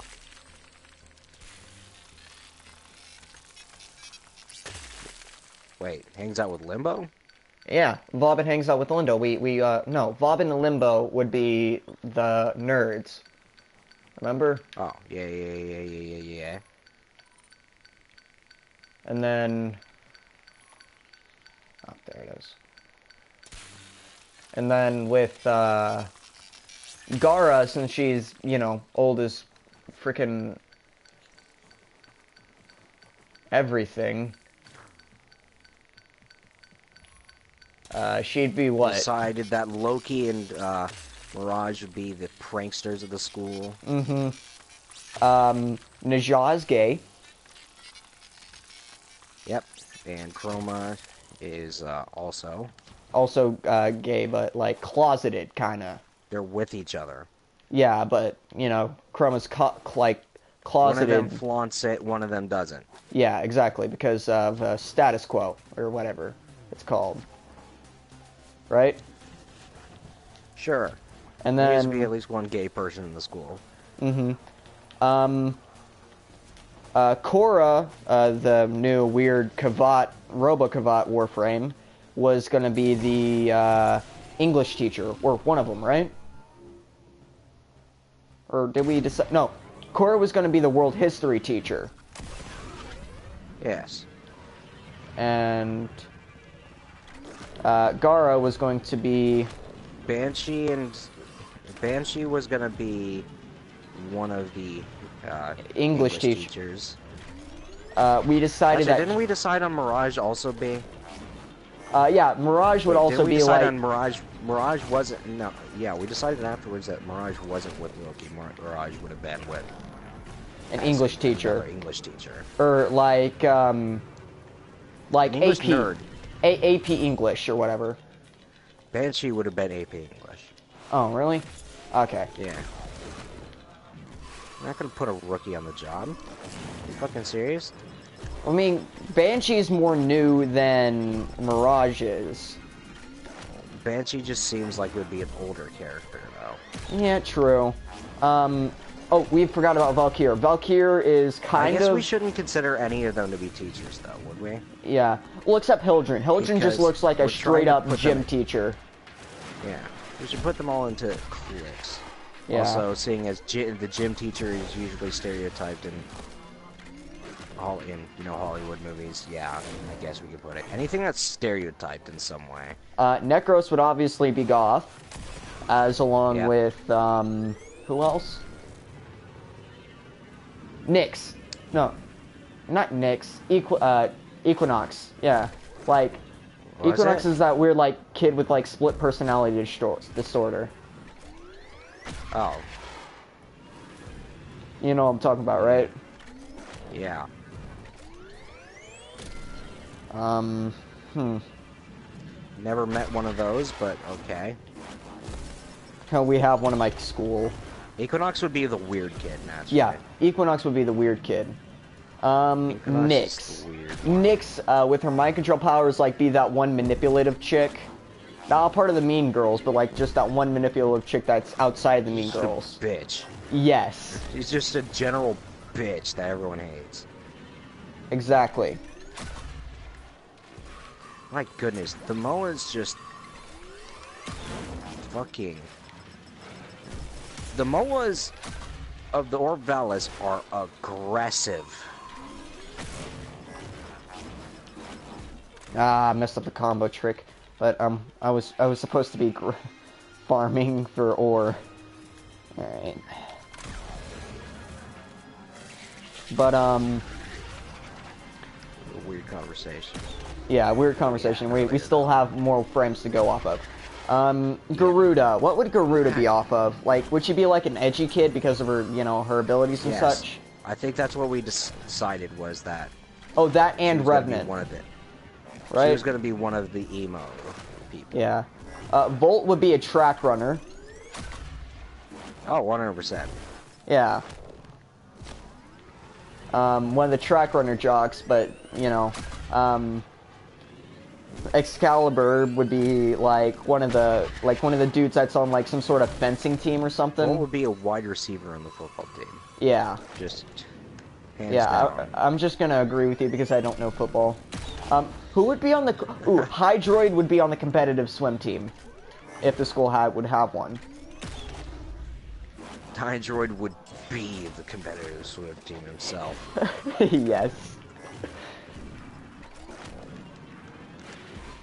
Wait, hangs out with Limbo? Yeah, Vauban hangs out with Limbo. No, Vauban and Limbo would be the nerds. Remember? Oh, yeah. And then... Oh, there it is. And then with, Gara, since she's, you know, old as frickin' everything, she'd be what? Decided that Loki and Mirage would be the pranksters of the school. Mm-hmm. Najah's gay. Yep. And Chroma is also. Also, gay, but, like, closeted, kinda. They're with each other. Yeah, but, you know, Chroma's, like, One of closeted. them flaunts it, one of them doesn't. Yeah, exactly, because of status quo, or whatever it's called. Right? Sure. And There needs then... to be at least one gay person in the school. Mm-hmm. Korra, the new weird Kavat, Robo-Kavat Warframe, was going to be the English teacher, or one of them, right? Or did we decide? No, Korra was going to be the world history teacher. Yes. And Gara was going to be... Banshee was going to be one of the English teachers. We decided Actually, that... didn't we decide on Mirage also be? Yeah, Mirage would also Didn't we be decide like... on Mirage wasn't... No, yeah, we decided afterwards that Mirage wasn't with Loki. Mirage would have been with... An English teacher. Another English teacher. Or like An English AP. nerd. AP English or whatever. Banshee would have been AP English. Oh, really? Okay. Yeah. I'm not gonna put a rookie on the job. You fucking serious? I mean, Banshee's more new than Mirage is. Banshee just seems like it would be an older character, though. Yeah, true. Oh, we forgot about Valkyr. Valkyr is kind of... I guess we shouldn't consider any of them to be teachers, though, would we? Yeah. Well, except Hildren. Hildren just Because looks like a we're trying to straight-up put gym them- teacher. Yeah. We should put them all into cliques. Yeah. Also, seeing as the gym teacher is usually stereotyped in Hollywood movies, yeah, I guess we could put it. Anything that's stereotyped in some way. Necros would obviously be goth, as along with who else? Nyx. No, not Nyx. Equinox. Yeah, like What was Equinox it? is that weird like kid with like split personality disorder. Oh, You know what I'm talking about, right? yeah. Never met one of those, but okay. We have one in my school. Equinox would be the weird kid, naturally. Yeah, Equinox would be the weird kid. Equinox Nyx. is the weird one. Nyx, with her mind control powers, like, be that one manipulative chick. Not part of the Mean Girls, but, like, just that one manipulative chick that's outside the Mean She's a Girls. bitch. Yes. She's just a general bitch that everyone hates. Exactly. My goodness, the Moa's just... fucking... The Moas of the Orvalis are aggressive. Ah, I messed up the combo trick. But, I was supposed to be farming for ore. Alright. But, Weird conversation. yeah, weird conversation. Yeah, We still have more frames to go off of. Garuda. What would Garuda be off of? Like, would she be like an edgy kid because of her, her abilities and Yes. such? I think that's what we decided was that. Oh, that She and was gonna be Revenant, one of it. right? She was going to be one of the emo people. Yeah. Volt would be a track runner. Oh, 100%. Yeah. One of the track runner jocks, but, Excalibur would be like one of the dudes that's on like some sort of fencing team or something. What would be a wide receiver on the football team? Yeah. Just hands Yeah, down. I'm just gonna agree with you because I don't know football. Who would be on the... Ooh, Hydroid would be on the competitive swim team. If the school would have one. Hydroid would be the competitive swim team himself. Yes.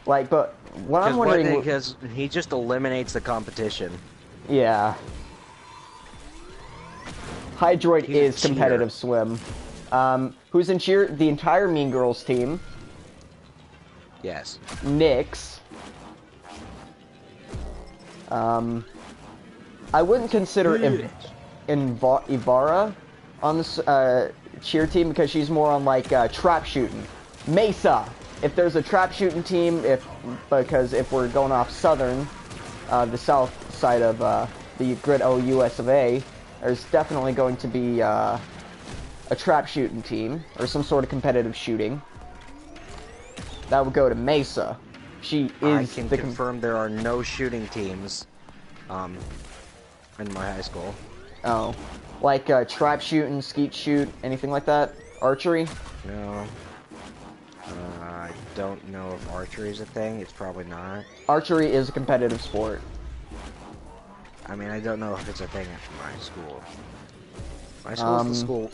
Like, but what I'm wondering... Because he just eliminates the competition. Yeah. Hydroid He's a is cheater. competitive swim. Who's in cheer? The entire Mean Girls team. Yes. Nyx. I wouldn't consider Ivara on this cheer team because she's more on like trap shooting. Mesa. If there's a trap shooting team, because if we're going off southern, the south side of the grid US of A, there's definitely going to be a trap shooting team or some sort of competitive shooting. That would go to Mesa. She is. I can confirm there are no shooting teams in my high school. Oh, like trap shooting, skeet shoot, anything like that? Archery? No. I don't know if archery is a thing. It's probably not. Archery is a competitive sport. I mean, I don't know if it's a thing at my school. My school's the school.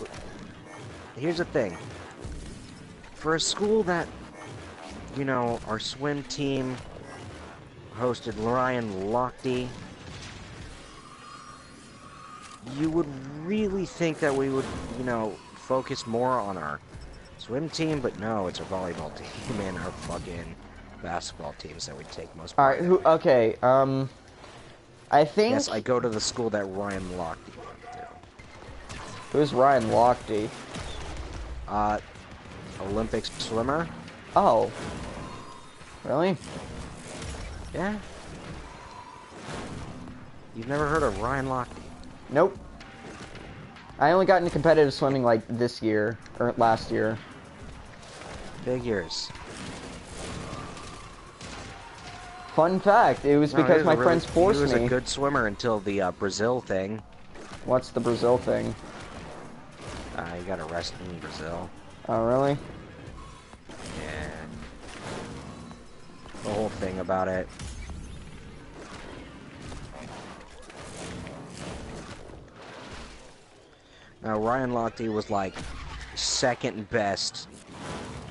Here's the thing. For a school that, our swim team hosted Ryan Lochte, you would really think that we would, focus more on our swim team, but no, it's our volleyball team and our fucking basketball teams that we take most All part right. in. Okay. I think. Yes, I go to the school that Ryan Lochte went to. Who's Ryan Lochte? Olympic swimmer. Oh. Really? Yeah. You've never heard of Ryan Lochte? Nope. I only got into competitive swimming like this year or last year. Figures. Fun fact, it was No, he because was my a friends forced He was me. a good swimmer until the Brazil thing. What's the Brazil thing? He got arrested in Brazil. Oh, really? Yeah. The whole thing about it. Ryan Lochte was like second best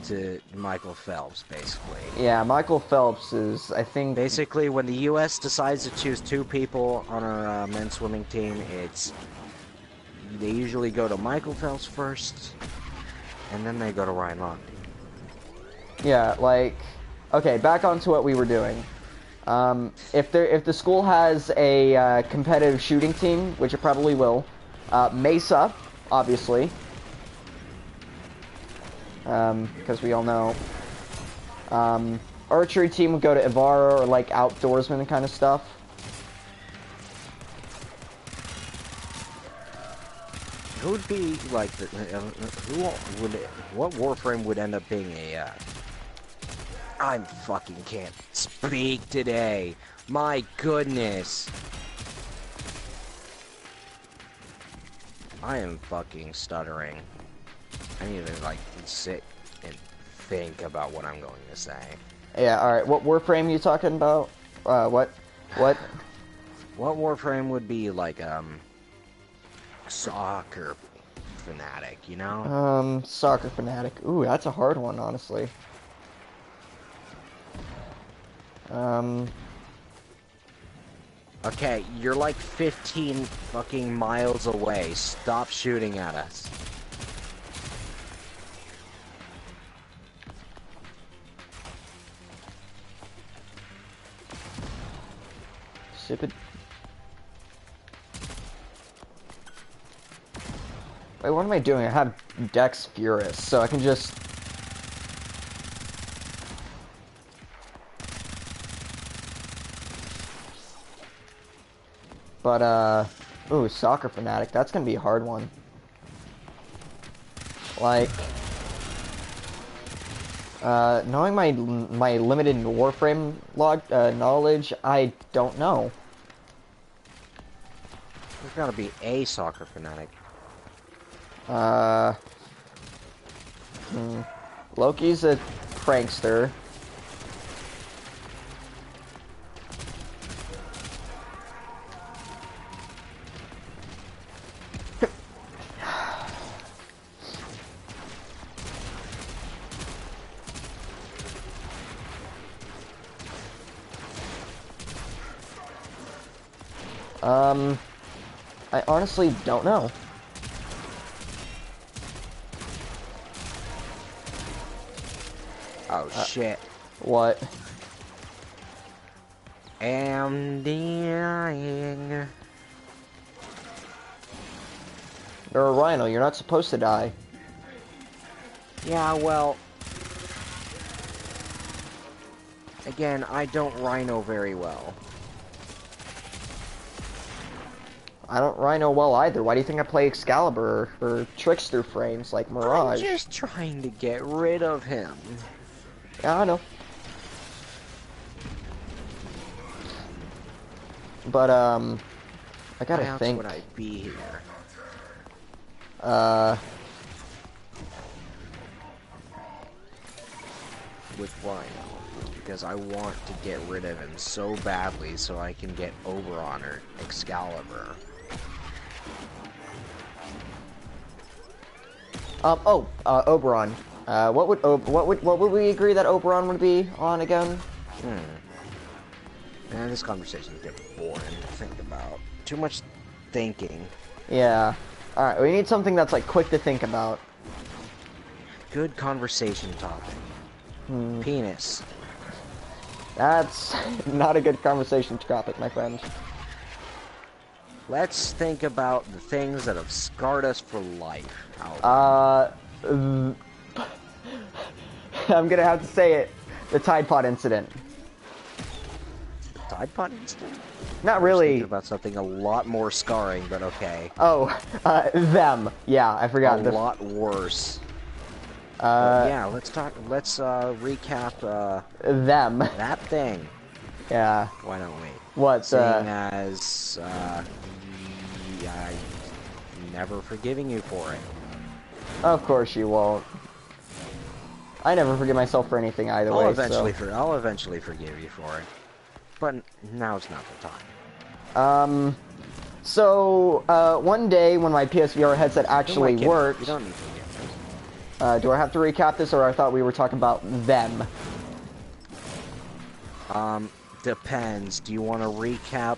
to Michael Phelps, basically. Yeah, Michael Phelps is, I think... Basically, when the U.S. decides to choose 2 people on our men's swimming team, they usually go to Michael Phelps first, and then they go to Ryan Lochte. Yeah, like... Okay, back onto what we were doing. If the school has a competitive shooting team, which it probably will, Mesa, obviously, because we all know. Archery team would go to Ibarra or like outdoorsman kind of stuff. Who would be like what Warframe would end up being a? I fucking can't speak today. My goodness. I am fucking stuttering. I need to like sit and think about what I'm going to say. Yeah, alright. What Warframe are you talking about? What? What Warframe would be like, soccer fanatic, you know? Soccer fanatic. Ooh, that's a hard one, honestly. Okay, you're like 15 fucking miles away. Stop shooting at us. Stupid. Wait, what am I doing? I have Dex Furious, so I can just... But, ooh, Soccer Fanatic. That's gonna be a hard one. Like... knowing my limited Warframe knowledge, I don't know. There's gotta be a Soccer Fanatic. Loki's a prankster. I honestly don't know. Oh shit. What? Am dying. You're a rhino, you're not supposed to die. Yeah, well... Again, I don't rhino very well. I don't rhino well either. Why do you think I play Excalibur or Trickster frames like Mirage? I'm just trying to get rid of him. Yeah, I know. But, I gotta Why else think. would I be here? With Rhino. Because I want to get rid of him so badly so I can get Oberon or Excalibur. Oberon. What would we agree that Oberon would be on again? Man, this conversation is getting boring to think about. Too much thinking. Yeah. Alright, we need something that's like quick to think about. Good conversation topic. Penis. That's not a good conversation topic, my friend. Let's think about the things that have scarred us for life. I'm gonna have to say it. The Tide Pod incident. Tide Pod incident? Not I was really. thinking about something a lot more scarring, but okay. Oh, them. Yeah, I forgot. A lot worse. Yeah, let's recap, them. that thing. Yeah. Why don't we? What, Seeing as, I'm never forgiving you for it. Of course you won't. I never forgive myself for anything either way, I'll eventually so... forgive you for it. But now's not the time. So, one day when my PSVR headset actually worked... You don't need to get do I have to recap this, or I thought we were talking about them? Depends. Do you want to recap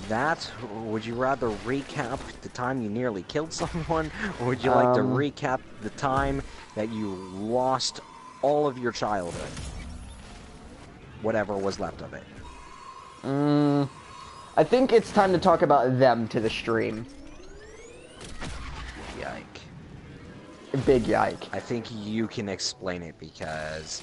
that? Or would you rather recap the time you nearly killed someone? Or would you like to recap the time that you lost all of your childhood? Whatever was left of it. I think it's time to talk about them to the stream. Yike. Big yike. I think you can explain it because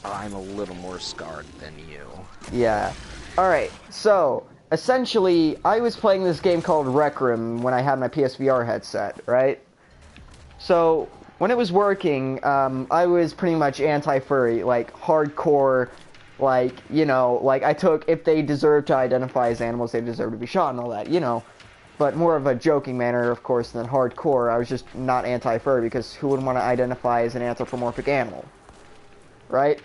I'm a little more scarred than you. Yeah. Alright, so, essentially, I was playing this game called Rec Room when I had my PSVR headset, right? So, when it was working, I was pretty much anti-furry, like, hardcore, like, you know, like, I took, if they deserve to identify as animals, they deserve to be shot and all that, you know. But more of a joking manner, of course, than hardcore. I was just not anti-furry, because who wouldn't want to identify as an anthropomorphic animal? Right?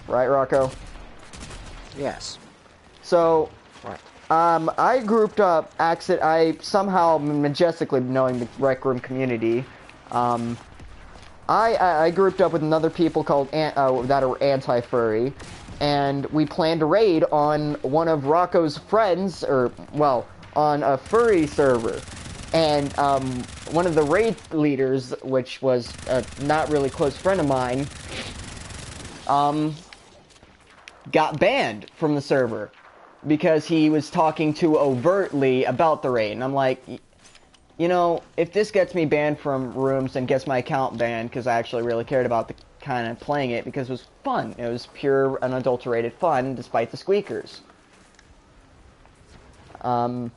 Right, Rocco? Yes. So, Right. I grouped up, I somehow, majestically knowing the Rec Room community, I grouped up with another people called, that are anti-furry, and we planned a raid on one of Rocco's friends, or, well, on a furry server. And, one of the raid leaders, which was a not really close friend of mine, got banned from the server because he was talking too overtly about the raid. And I'm like, you know, if this gets me banned from rooms and gets my account banned, because I actually really cared about the kind of playing it, because it was fun. It was pure, unadulterated fun, despite the squeakers. Yeah.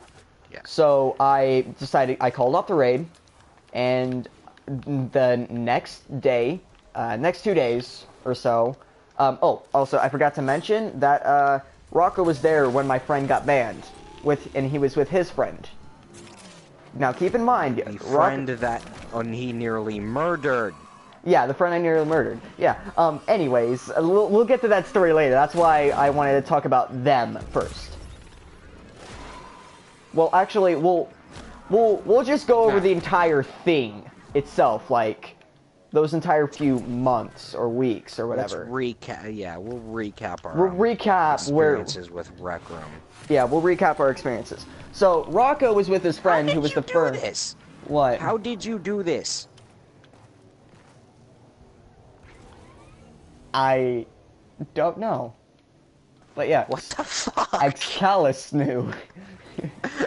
So I decided, I called up the raid, and the next day, next 2 days or so, oh, also, I forgot to mention that, Rocco was there when my friend got banned, and he was with his friend. Now, keep in mind, The friend that he nearly murdered. Yeah, the friend I nearly murdered. Yeah. Anyways, we'll get to that story later. That's why I wanted to talk about them first. Well, actually, we'll just go over the entire thing itself, like those entire few months or weeks or whatever. Let's recap. Yeah, we'll recap our experiences with Rec Room. Yeah, we'll recap our experiences. So Rocco was with his friend, who was the first. How did you do this? What? How did you do this? I don't know. But yeah. What the fuck? Excalus knew.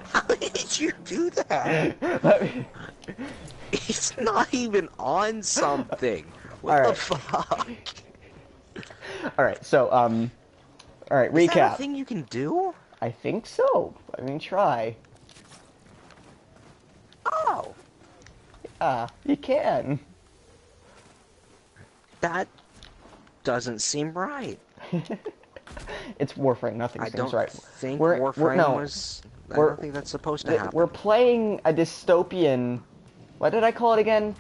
How did you do that? It's not even on something. What the fuck? Alright, so, alright, recap. Is that a thing you can do? I think so. I mean, try. Oh. Yeah, you can. That doesn't seem right. It's Warframe, nothing seems right. Think Warframe was... I don't think that's supposed to happen. We're playing a dystopian... What did I call it again?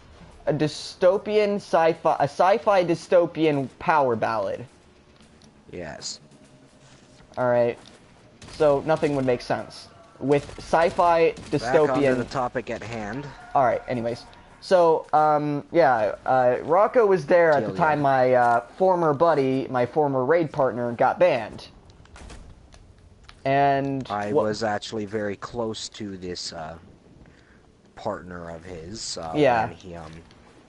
A dystopian sci-fi... A sci-fi dystopian power ballad. Yes. Alright. So, nothing would make sense. With sci-fi dystopian... Back onto the topic at hand. Alright, anyways. So, Rocco was there at the time my former buddy, my former raid partner, got banned. And... I was actually very close to this partner of his when he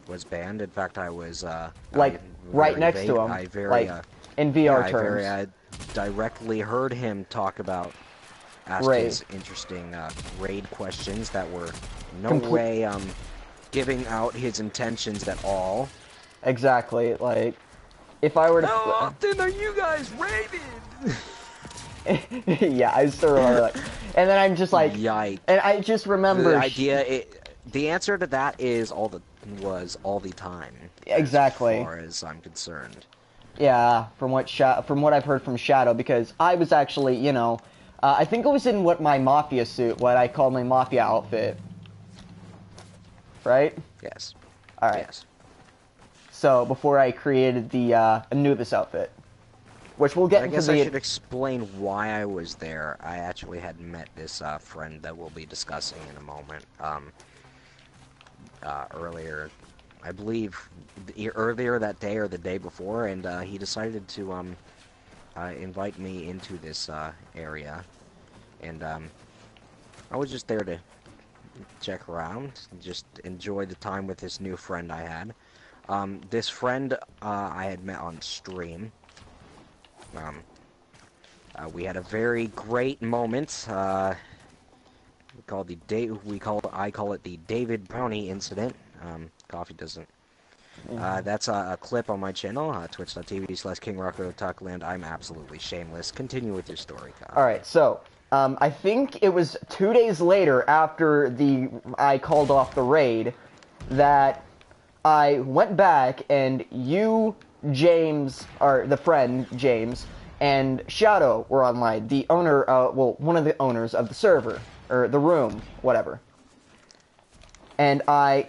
was banned. In fact, I was... like, right next to him. Like, in VR terms. I directly heard him talk about... Ask his interesting raid questions that were no way... giving out his intentions at all. Exactly, like, if I were to... How often are you guys raided? Yeah, I sort of like... And then I'm just like... Yikes. And I just remember... The answer to that is all the time. Exactly. As far as I'm concerned. Yeah, from what I've heard from Shadow, because I was actually, you know... I think it was in what I called my Mafia outfit. Right? Yes. Alright. Yes. So, before I created the Anubis outfit. which we'll get I into guess the... I should explain why I was there. I actually had met this friend that we'll be discussing in a moment. Earlier, I believe, earlier that day or the day before, and he decided to invite me into this area, and I was just there to check around, just enjoy the time with this new friend I had. This friend I had met on stream. We had a very great moment. I call it the David Brownie incident. Coffee doesn't. That's a clip on my channel, twitch.tv/KingRockoTalkland. I'm absolutely shameless. Continue with your story, Coffee. Alright, so, I think it was 2 days later after I called off the raid that I went back and you, James, or the friend, James, and Shadow were online. The owner, one of the owners of the server, or the room, whatever. And I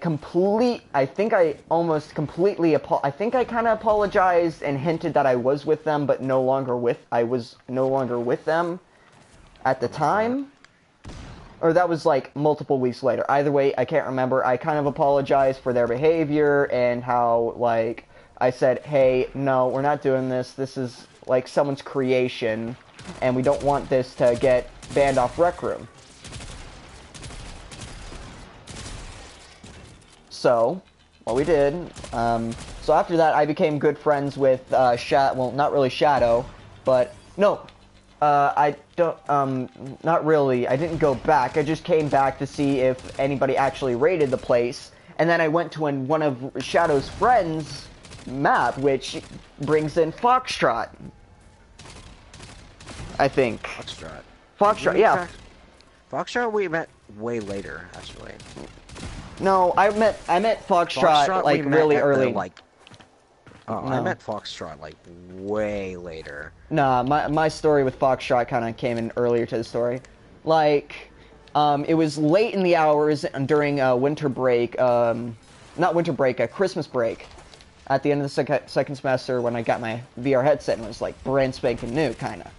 think I almost completely, I think I kind of apologized and hinted that I was with them, but I was no longer with them at the time. Or that was like multiple weeks later. Either way, I can't remember. I kind of apologized for their behavior and how, like, I said, hey, no, we're not doing this. This is, like, someone's creation, and we don't want this to get banned off Rec Room. So, what we did, so after that, I became good friends with, well, not really Shadow, but, no, I don't, not really, I didn't go back, I just came back to see if anybody actually raided the place, and then I went to one of Shadow's friends' map, which brings in Foxtrot. I think. Foxtrot, yeah. Foxtrot we met way later, actually. No, I met Foxtrot like really early. I met Foxtrot like way later. Nah, my story with Foxtrot kind of came in earlier to the story. Like, it was late in the hours during winter break, not winter break, Christmas break. At the end of the second semester when I got my VR headset and it was like brand spanking new, kind of.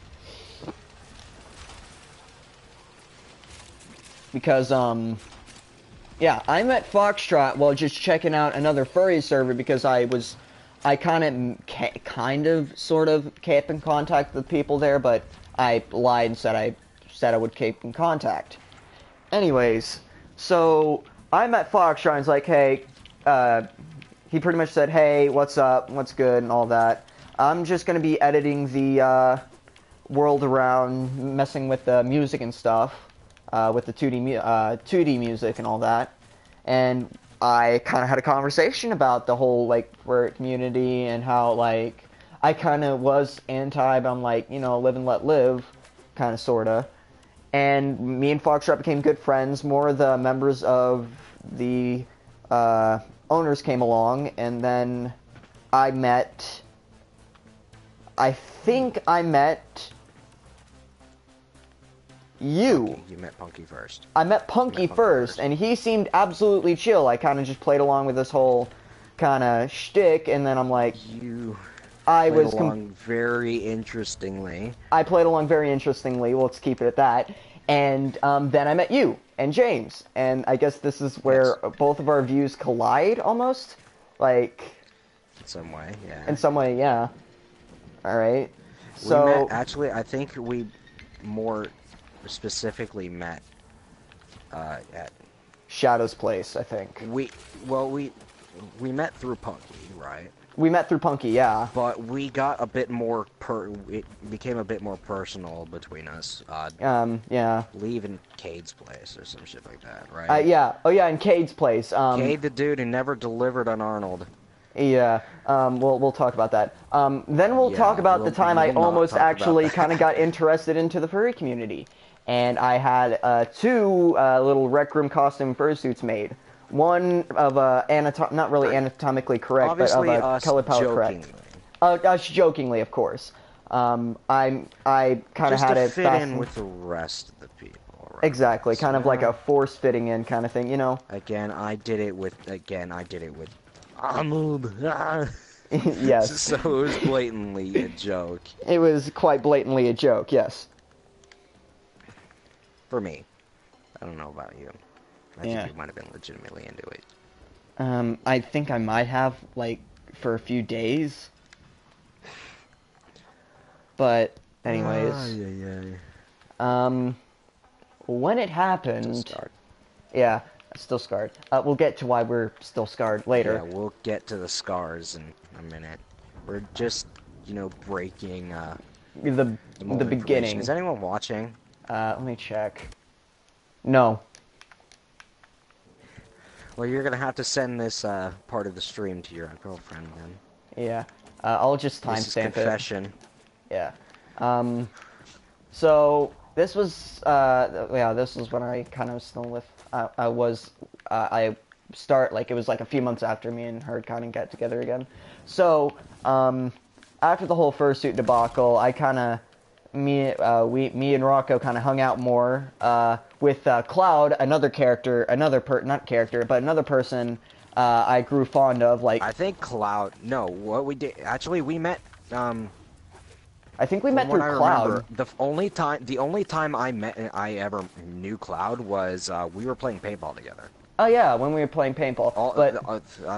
Because, yeah, I met Foxtrot while just checking out another furry server because I kind of, sort of kept in contact with people there, but I lied and said I would keep in contact. Anyways, so I met Foxtrot and was like, hey, he pretty much said, hey, what's up, what's good, and all that. I'm just going to be editing the world around, messing with the music and stuff, with the 2D music and all that. And I kind of had a conversation about the whole, like, furry community and how, like, I kind of was anti, but I'm like, you know, live and let live, kind of, sort of. And me and Foxtrot became good friends. More of the members of the owners came along, and then I think I met you. You met Punky first. I met Punky first, and he seemed absolutely chill. I kind of just played along with this whole kind of shtick, and then I'm like... I played along very interestingly. I played along very interestingly, let's keep it at that. And then I met you and James, and I guess this is where both of our views collide, almost? Like... In some way, yeah. In some way, yeah. Alright. So... Actually, I think we more specifically met at... Shadow's place, I think. We met through Punky, right? We met through Punky, yeah. But we got a bit more it became a bit more personal between us. Yeah. Leaving Cade's place or some shit like that, right? Yeah. Oh, yeah, in Cade's place. Cade, the dude who never delivered on Arnold. Yeah. We'll talk about that. Then we'll talk about the time I almost actually kind of got interested into the furry community. And I had 2 little Rec Room costume fursuits made. One of not really anatomically correct, obviously but of a color palette correct. Us jokingly, of course. I kind of had it fit in with the rest of the people. Right? Exactly, kind of like a force fitting in kind of thing, you know. Again, I did it with Ahmoob. Yes. So it was blatantly a joke. It was quite blatantly a joke, yes. For me. I don't know about you. I Yeah. think you might have been legitimately into it. I think I might have, like, for a few days. But, anyways. When it happened... Yeah, still scarred. We'll get to why we're still scarred later. Yeah, we'll get to the scars in a minute. We're just, you know, breaking, The more beginning. information. Is anyone watching? Let me check. No. Well, you're gonna have to send this, part of the stream to your girlfriend, then. Yeah. I'll just This is timestamp it. confession. Yeah. So this was yeah, this was when I kind of still with I start like it was like a few months after me and her kind of got together again. So after the whole fursuit debacle, I kind of me and Rocco kind of hung out more with Cloud, another character, another person I grew fond of. Like I think Cloud. No, what we did actually we met. I think we From met what through I Cloud. remember, the only time I ever knew Cloud was we were playing paintball together. Oh yeah, when we were playing paintball.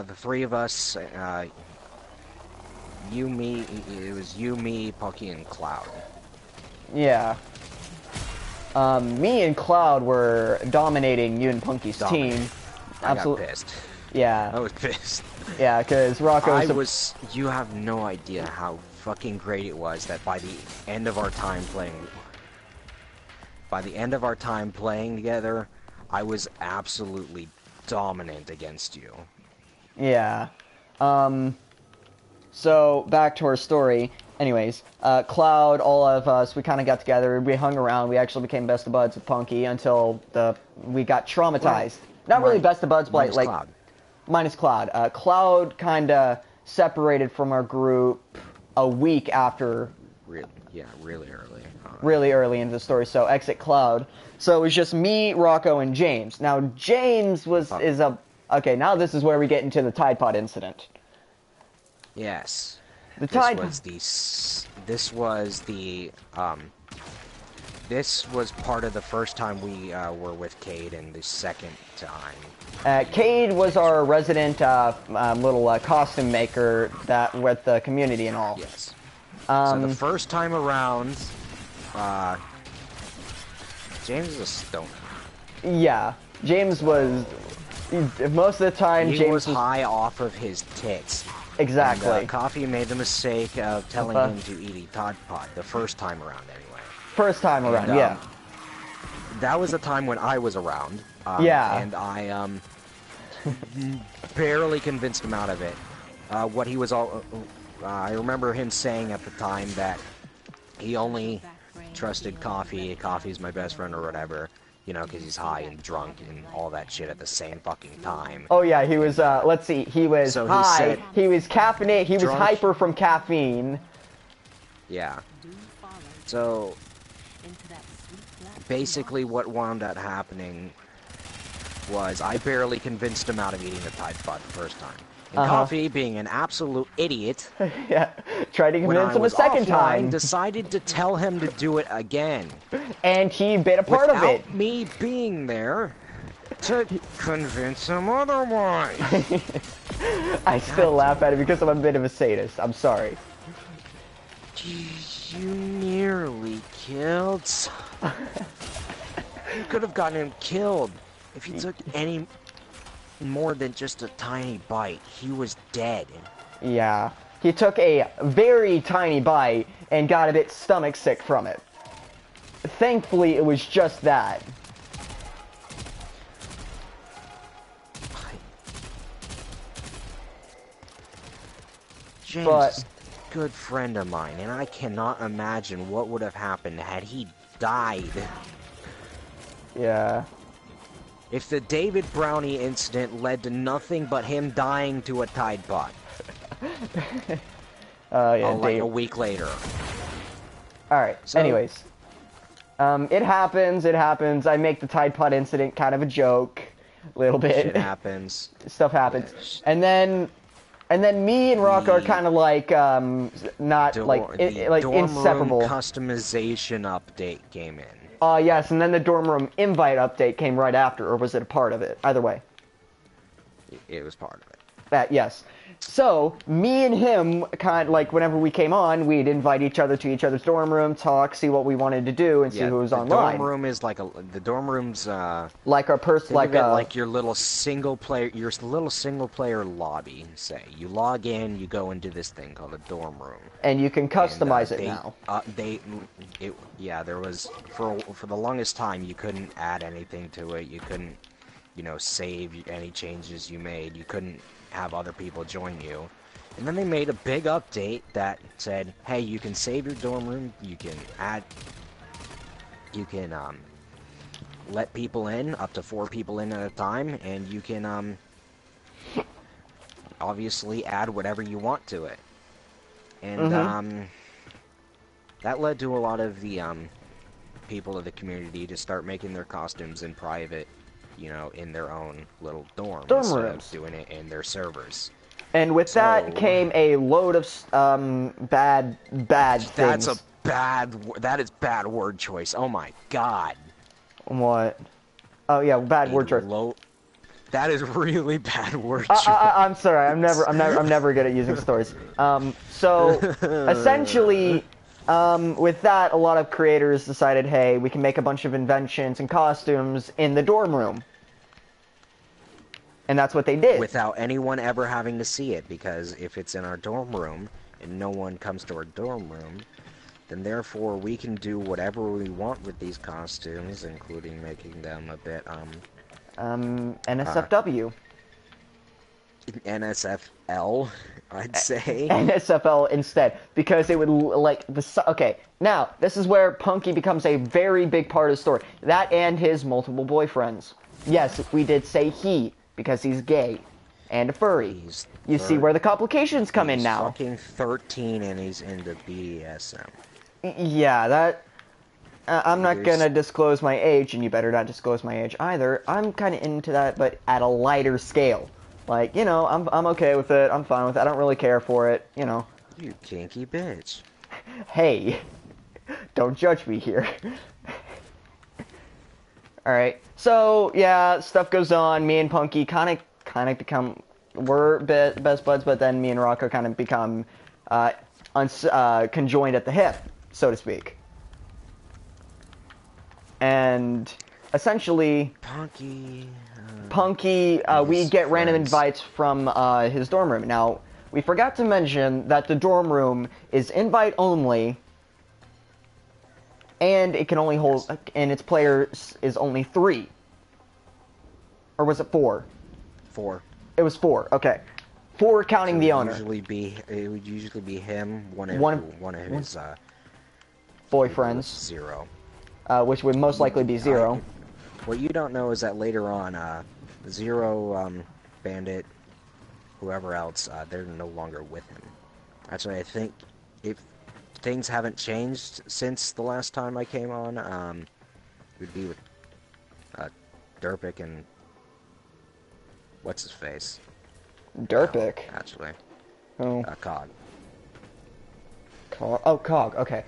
The three of us, it was you, me, Pucky, and Cloud. Yeah. Me and Cloud were dominating you and Punky's team. I got pissed. Yeah. I was pissed. Yeah, because Rocco You have no idea how fucking great it was that by the end of our time playing together, I was absolutely dominant against you. Yeah. So, back to our story. Anyways, Cloud, all of us, we kind of got together, we hung around, we actually became best of buds with Punky until we got traumatized. Not really best of buds, but like... Cloud. Minus Cloud. Cloud kind of separated from our group a week after... Really early. Really early into the story, so exit Cloud. So it was just me, Rocco, and James. Now, James okay, now this is where we get into the Tide Pod incident. Yes. This was part of the first time we were with Cade, and the second time. Cade was our resident little costume maker that with the community and all. Yes. So the first time around, James is a stoner. Yeah, James was most of the time. He was high off of his tits. Exactly. And, Coffee made the mistake of telling him to eat a Tide Pod the first time around, anyway. First time around, yeah. That was the time when I was around. Yeah. And I barely convinced him out of it. What he was all... I remember him saying at the time that he only trusted Coffee. Coffee's my best friend or whatever. You know, because he's high and drunk and all that shit at the same fucking time. Oh yeah, he was, let's see, he was so high, he was caffeinated, he was hyper from caffeine. Yeah. So, basically what wound up happening was I barely convinced him out of eating the Tide Pod the first time. And Coffee, being an absolute idiot, yeah, tried to convince him a second time. Decided to tell him to do it again. And he bit a part of it. Without me being there to convince him otherwise. I still laugh at it because I'm a bit of a sadist. I'm sorry. Jeez, you nearly killed someone. You could have gotten him killed if he took any more than just a tiny bite. He was dead. Yeah. He took a very tiny bite and got a bit stomach sick from it. Thankfully, it was just that. James is a good friend of mine, and I cannot imagine what would have happened had he died. Yeah. If the David Brownie incident led to nothing but him dying to a Tide Pod. Yeah, like a week later. Alright, so, anyways. It happens. I make the Tide Pod incident kind of a joke. A little bit. Shit happens. Stuff happens. And then, And then me and Rock are kind of like, not, the like dorm inseparable. room customization update came in. Yes, and then the dorm room invite update came right after, or was it a part of it? Either way. It was part of it. That, yes. So, me and him, kind of like, whenever we came on, we'd invite each other to each other's dorm room, talk, see what we wanted to do, and see who was online. The dorm room is like the dorm room's, like our like your little single player lobby, say. You log in, you go into this thing called a dorm room. And you can customize it now. There was, for the longest time, you couldn't add anything to it, you couldn't, save any changes you made, you couldn't have other people join you. And then they made a big update that said, hey, you can save your dorm room, you can let people in, up to 4 people in at a time, and you can obviously add whatever you want to it. And that led to a lot of the people of the community to start making their costumes in private, in their own little dorm instead of doing it in their servers. And with that came a load of bad things. That is bad word choice. Oh my god. What? Oh yeah, bad word choice. That is really bad word choice. I'm sorry. I'm never good at using stories. So essentially, with that, a lot of creators decided, hey, we can make a bunch of inventions and costumes in the dorm room. And that's what they did. Without anyone ever having to see it, because if it's in our dorm room, and no one comes to our dorm room, then therefore we can do whatever we want with these costumes, including making them a bit, NSFW. NSFL, I'd say. NSFL instead, because it would, okay, now, this is where Punky becomes a very big part of the story. That and his multiple boyfriends. Yes, we did say he, because he's gay and a furry. You see where the complications come in now. He's fucking 13 and he's into BDSM. Yeah, that... I'm not gonna disclose my age, and you better not disclose my age either. I'm kind of into that, but at a lighter scale. Like, I'm okay with it. I'm fine with it. I don't really care for it, You kinky bitch. Hey, don't judge me here. Alright, so, yeah, stuff goes on. Me and Punky kind of become... We're best buds, but then me and Rocco kind of become conjoined at the hip, so to speak. And essentially... Punky, we get random invites from his dorm room. Now, we forgot to mention that the dorm room is invite only, and it can only hold, and its players is only 3. Or was it 4? 4. It was 4. Okay, 4 counting the owner. It would usually be him, one of his boyfriends. 0. Which would most likely be 0. What you don't know is that later on, 0, Bandit, whoever else, they're no longer with him. Actually, I think if things haven't changed since the last time I came on, it would be with Derpik and what's his face? Derpik? Actually. Oh. Cog. Cog, okay.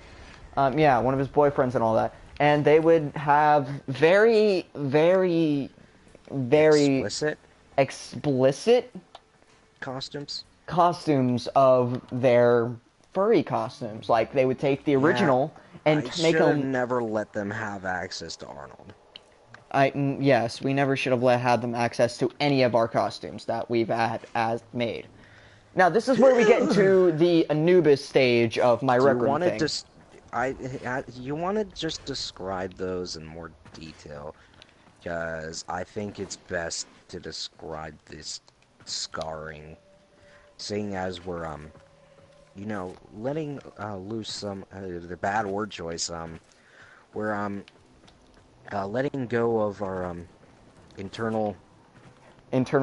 Yeah, one of his boyfriends and all that. And they would have very, very, very... Explicit? Costumes of their furry costumes. Like, they would take the original and make them... I should never let them have access to Arnold. Yes, we never should have had them access to any of our costumes that we've made. Now, this is where we get into the Anubis stage of my Rec Room thing. You want to just describe those in more detail, because I think it's best to describe this scarring, seeing as we're, letting loose some, the bad word choice, we're, letting go of our, internal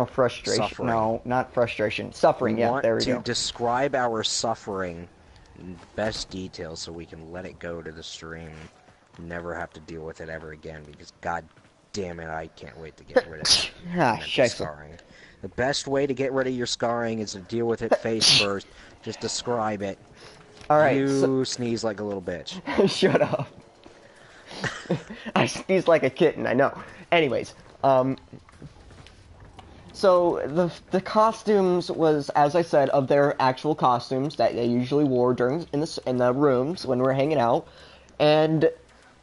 frustration. Suffering. No, not frustration. Suffering, yeah, there we go. We want to describe our suffering in best detail so we can let it go to the stream and never have to deal with it ever again, because god damn it, I can't wait to get rid of it. Scarring. The best way to get rid of your scarring is to deal with it face first. Just describe it. Alright, You sneeze like a little bitch. Shut up. I sneeze like a kitten, I know. Anyways, so the costumes was, as I said, of their actual costumes that they usually wore during in the rooms when we were hanging out, and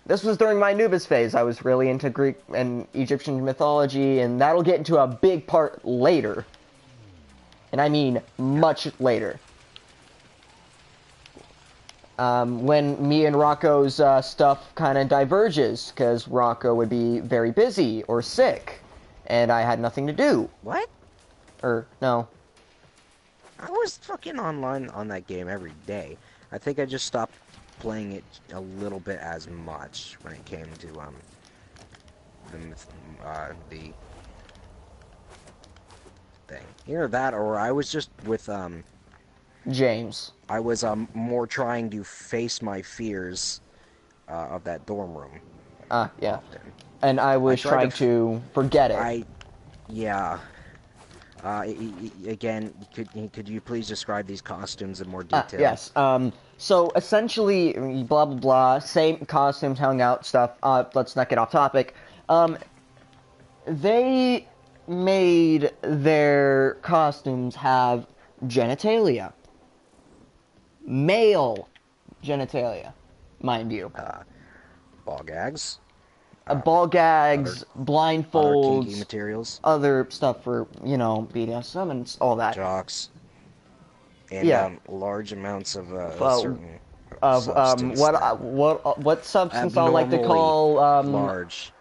this was during my Anubis phase. I was really into Greek and Egyptian mythology, and that'll get into a big part later, and I mean much later. When me and Rocco's stuff kind of diverges, because Rocco would be very busy or sick, and I had nothing to do. What? No. I was fucking online on that game every day. I think I just stopped playing it a little bit as much when it came to, the thing. Either that, or I was just with, James. I was, more trying to face my fears, of that dorm room. Yeah. Often. And I was trying to forget it. Yeah. Again, could you please describe these costumes in more detail? Yes. So essentially, blah blah blah. Same costumes, hung out stuff. Let's not get off topic. They made their costumes have genitalia, male genitalia, mind you. Ball gags. Ball gags, blindfolds, Other kinky materials. other stuff for, BDSM and all that. Jocks. And Yeah. large amounts of certain Of substance. what substance I like to call large.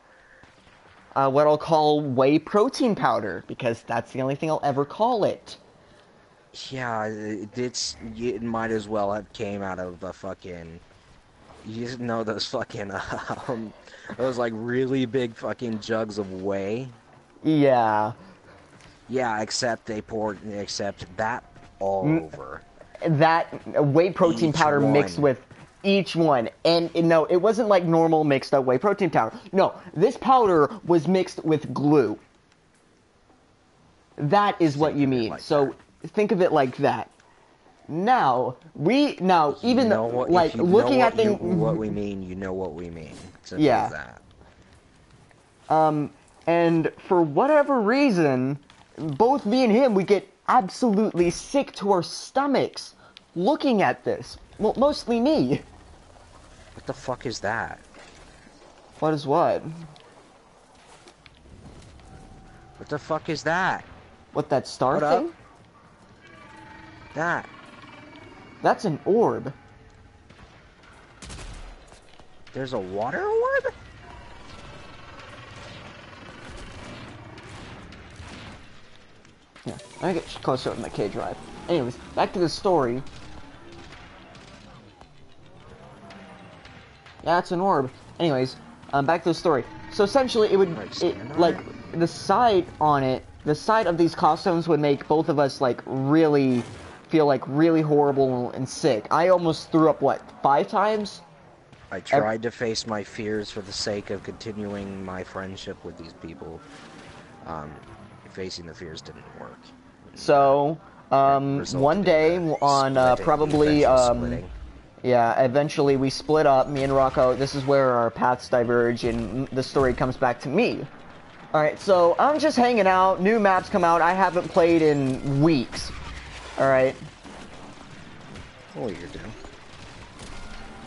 what I'll call whey protein powder, because that's the only thing I'll ever call it. Yeah, it might as well have came out of a fucking. You just know those fucking those like really big fucking jugs of whey. Yeah. Yeah, except that all over. That whey protein Each powder one. mixed with each one. And no, it wasn't like normal mixed up whey protein powder. No, this powder was mixed with glue. That is what you mean. Like so think of it like that. Now, even what we mean, you know what we mean. Simple Yeah. as that. And for whatever reason, both me and him, we get absolutely sick to our stomachs looking at this. Well, mostly me. What the fuck is that? What is what? What the fuck is that? What, that star What up? thing? That. That's an orb. There's a water orb? Yeah, I get closer with my K drive. Anyways, back to the story. Yeah, it's an orb. Anyways, back to the story. So essentially, it would, the side of these costumes would make both of us feel really horrible and sick. I almost threw up 5 times? I tried to face my fears for the sake of continuing my friendship with these people. Facing the fears didn't work. So, one day on probably eventually we split up, me and Rocco. This is where our paths diverge and the story comes back to me. Alright, so I'm just hanging out, new maps come out, I haven't played in weeks. Alright. Oh, you're doing.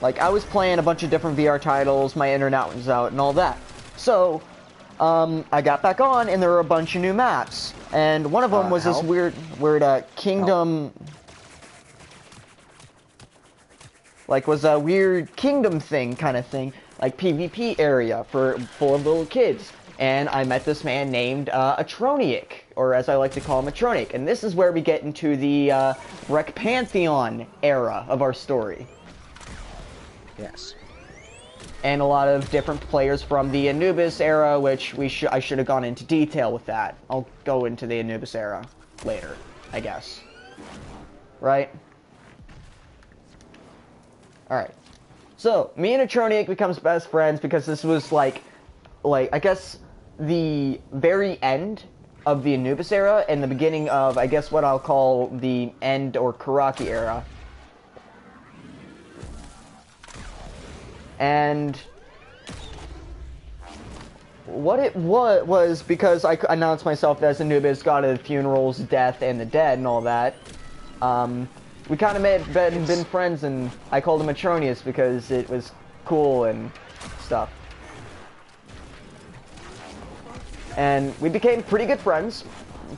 Like, I was playing a bunch of different VR titles, my internet was out and all that. So, I got back on and there were a bunch of new maps. And one of them was this weird kingdom... was a weird kingdom thing kind of thing. Like PvP area full of little kids. And I met this man named Atronic, or as I like to call him, Atronic. And this is where we get into the Rec Pantheon era of our story. Yes. And a lot of different players from the Anubis era, which I should have gone into detail with that. I'll go into the Anubis era later, I guess. Right? Alright. So, me and Atronic becomes best friends because this was I guess, the very end of the Anubis era and the beginning of, I guess, what I'll call the end or Karaki era. And what it was because I announced myself as Anubis, god of funerals, death, and the dead, and all that. We kind of been friends, and I called him Atronius because it was cool and stuff. And we became pretty good friends,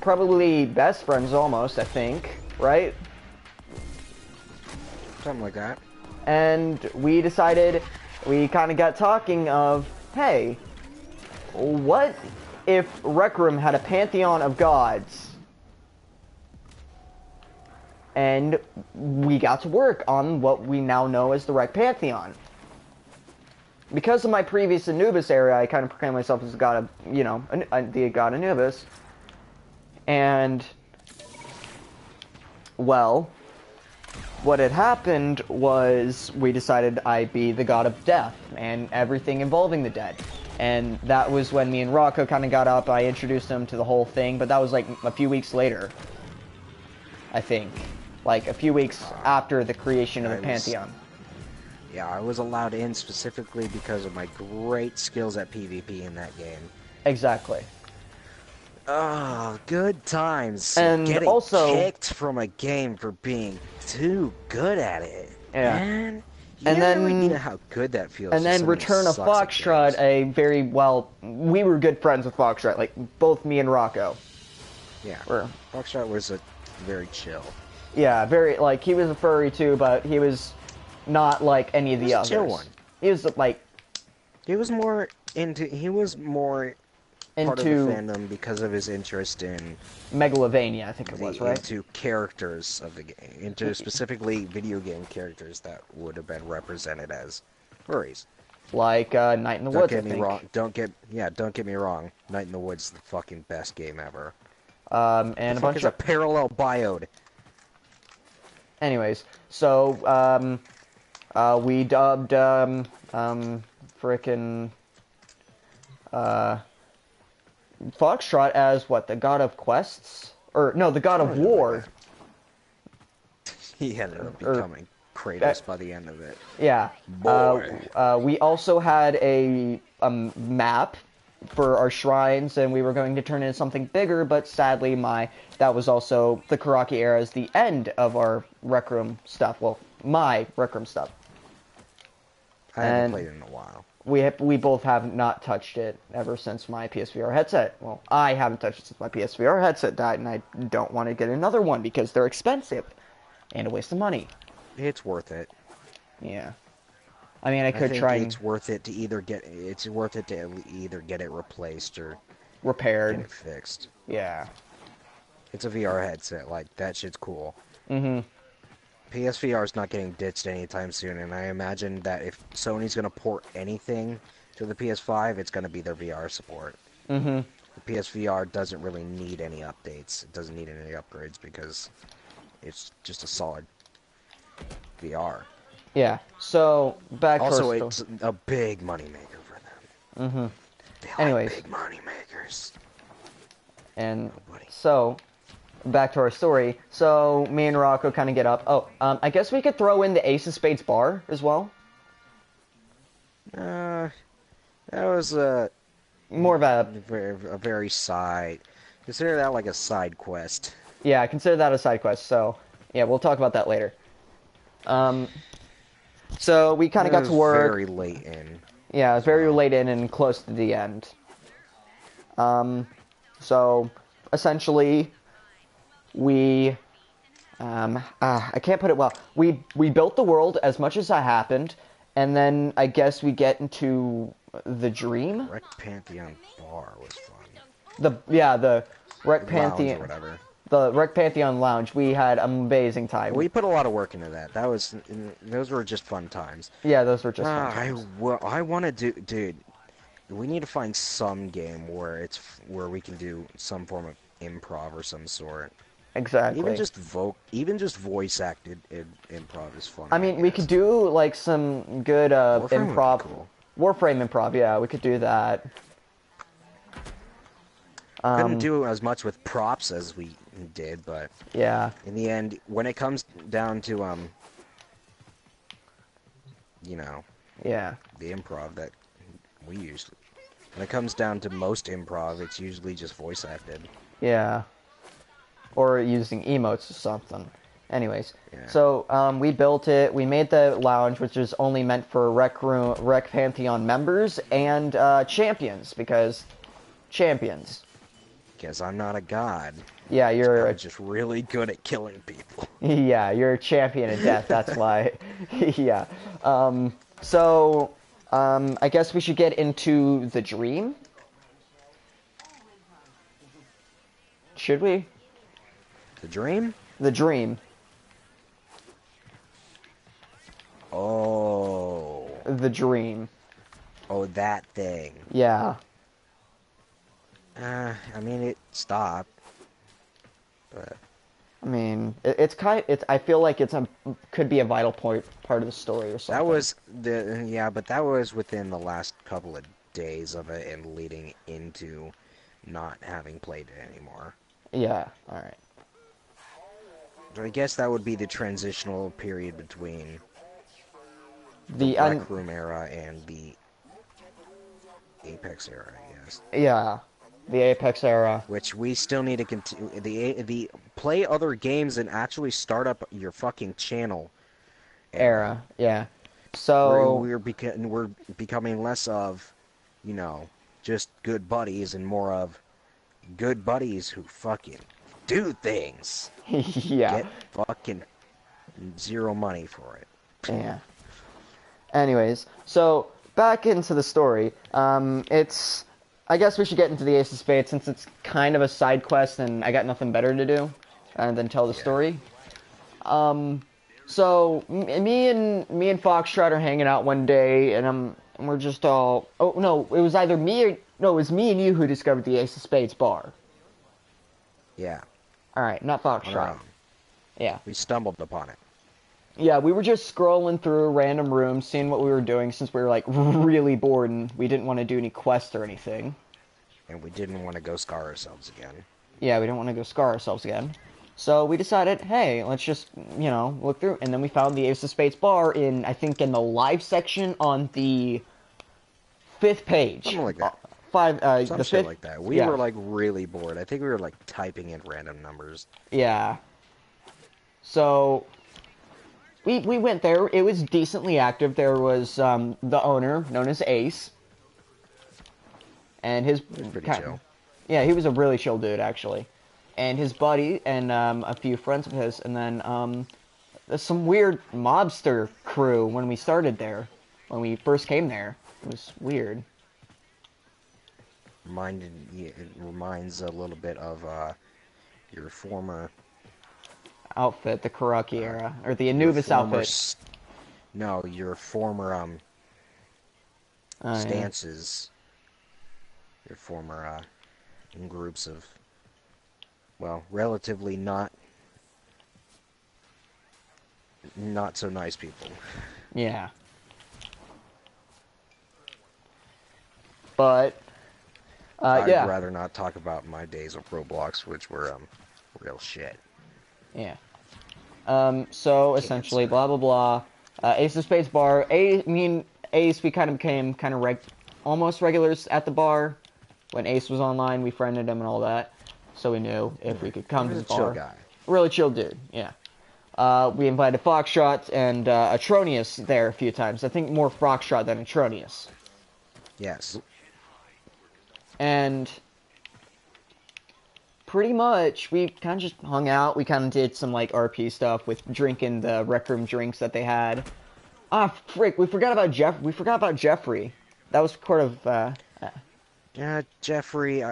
probably best friends almost, I think, right? Something like that. And we decided, we kind of got talking of, hey, what if Rec Room had a pantheon of gods? And we got to work on what we now know as the Rec Pantheon. Because of my previous Anubis area, I kind of proclaimed myself as the god of, you know, the god Anubis. And, well, what had happened was we decided I'd be the god of death and everything involving the dead. And that was when me and Rocco kind of got up. I introduced him to the whole thing, but that was like a few weeks later, I think. Like a few weeks after the creation of the Pantheon. Yeah, I was allowed in specifically because of my great skills at PvP in that game. Exactly. Oh, good times. And getting also kicked from a game for being too good at it. Yeah. Man, And then really know how good that feels. And then Return of Foxtrot, a very, well, we were good friends with Foxtrot, like both me and Rocco. Yeah. Were. Foxtrot was a very chill. Yeah, very, like, he was a furry too, but he was not like any of the others. Chill one. He was like... He was more into part of the fandom because of his interest in Megalovania, I think it was, right? Into characters of the game, into specifically video game characters that would have been represented as furries. Like Night in the Woods, I think. Don't get me wrong. Night in the Woods is the fucking best game ever. And a bunch of a parallel biode. Anyways, so we dubbed frickin' Foxtrot as what, the god of quests? Or no, the god of war. He ended up becoming Kratos by the end of it. Yeah. Boy. We also had a map for our shrines, and we were going to turn it into something bigger, but sadly that was also the Karaki era's the end of our Rec Room stuff. Well, my Rec Room stuff. I haven't played it in a while. We both have not touched it ever since my PSVR headset. Well, I haven't touched it since my PSVR headset died, and I don't want to get another one because they're expensive and a waste of money. It's worth it. Yeah. I mean, I could try. It's worth it to either get it replaced or repaired, get it fixed. Yeah. It's a VR headset. Like, that shit's cool. Mm-hmm. PSVR is not getting ditched anytime soon, and I imagine that if Sony's going to port anything to the PS5, it's going to be their VR support. Mm-hmm. The PSVR doesn't really need any updates. It doesn't need any upgrades because it's just a solid VR. Yeah. So back also, to it's a big moneymaker for them. Mm-hmm. They Anyways, like big moneymakers. And so back to our story. So me and Rocco kind of get up. Oh, I guess we could throw in the Ace of Spades bar as well. That was more of a very side. Consider that like a side quest. Yeah, I consider that a side quest. So yeah, we'll talk about that later. So we kind of got to work. Very late in. Yeah, it was very late in and close to the end. So essentially, we I can't put it well. We built the world as much as that happened, and then I guess we get into the dream. Rec Pantheon bar was fun. The Rec Pantheon. Or whatever. The Rec Pantheon Lounge. We had an amazing time. We put a lot of work into that. Those were just fun times. Yeah, those were just fun times. I want to do, dude. We need to find some game where we can do some form of improv or some sort. Exactly. Even just voice acted improv is fun. I mean, we could do like some good Warframe improv. would be cool. Warframe improv, yeah, we could do that. Couldn't do as much with props as we did, but Yeah. in the end, when it comes down to Yeah. the improv that we usually, when it comes down to most improv, it's usually just voice acted. Yeah. Or using emotes or something. Anyways, Yeah. so we built it. We made the lounge, which is only meant for Rec Pantheon members and champions, because champions. Guess I'm not a god. Yeah, you're I'm just really good at killing people. yeah, you're a champion of death. That's why. Yeah. So I guess we should get into the dream. Should we? The dream? The dream. Oh. The dream. Oh, that thing. Yeah. I mean, it stopped. But I mean, it's I feel like could be a vital part of the story or something. that was but that was within the last couple of days of it and leading into not having played it anymore. Yeah. All right. So I guess that would be the transitional period between The Rec Room era and the Apex era, I guess. Yeah. The Apex era. Which we still need to continue. The play other games and actually start up your fucking channel Era. Yeah. So we're becoming less of, just good buddies and more of good buddies who fucking do things. yeah. Get fucking zero money for it. Yeah. Anyways, so back into the story. I guess we should get into the Ace of Spades since it's kind of a side quest and I got nothing better to do than tell the story. So me and Foxtrot are hanging out one day and we're just all. Oh no, it was either me or no, it was me and you who discovered the Ace of Spades bar. Yeah. All right, not Foxtrot. Yeah. We stumbled upon it. Yeah, we were just scrolling through random rooms, seeing what we were doing since we were, like, really bored and we didn't want to do any quests or anything. And we didn't want to go scar ourselves again. Yeah, we didn't want to go scar ourselves again. So we decided, hey, let's just, look through. And then we found the Ace of Spades bar I think in the live section on the 5th page. Something like that. The Some shit 5th, like that. We were, like, really bored. I think we were, like, typing in random numbers. Yeah. So we went there. It was decently active. There was the owner, known as Ace. And his... He was pretty chill. Yeah, he was a really chill dude, actually. And his buddy and a few friends of his. And then there's some weird mobster crew when we started there. When we first came there. It was weird. It reminds a little bit of your former... outfit, the Karaki era. Or the Anubis outfit. No, your former stances. Yeah. Your former in groups of, well, relatively not so nice people. Yeah. But I'd yeah. rather not talk about my days of Roblox, which were real shit. Yeah. So essentially, blah blah blah. Ace of Spades bar. Me and Ace, we kind of became almost regulars at the bar. When Ace was online, we friended him and all that, so we knew if we could come to the bar. Chill guy. Really chill dude. Yeah. We invited Foxtrot and Atronius there a few times. I think more Foxtrot than Atronius. Yes. And pretty much, we kind of just hung out. We kind of did some, like, RP stuff with drinking the Rec Room drinks that they had. Ah, frick, we forgot about Jeffrey. That was part of, Yeah, Jeffrey,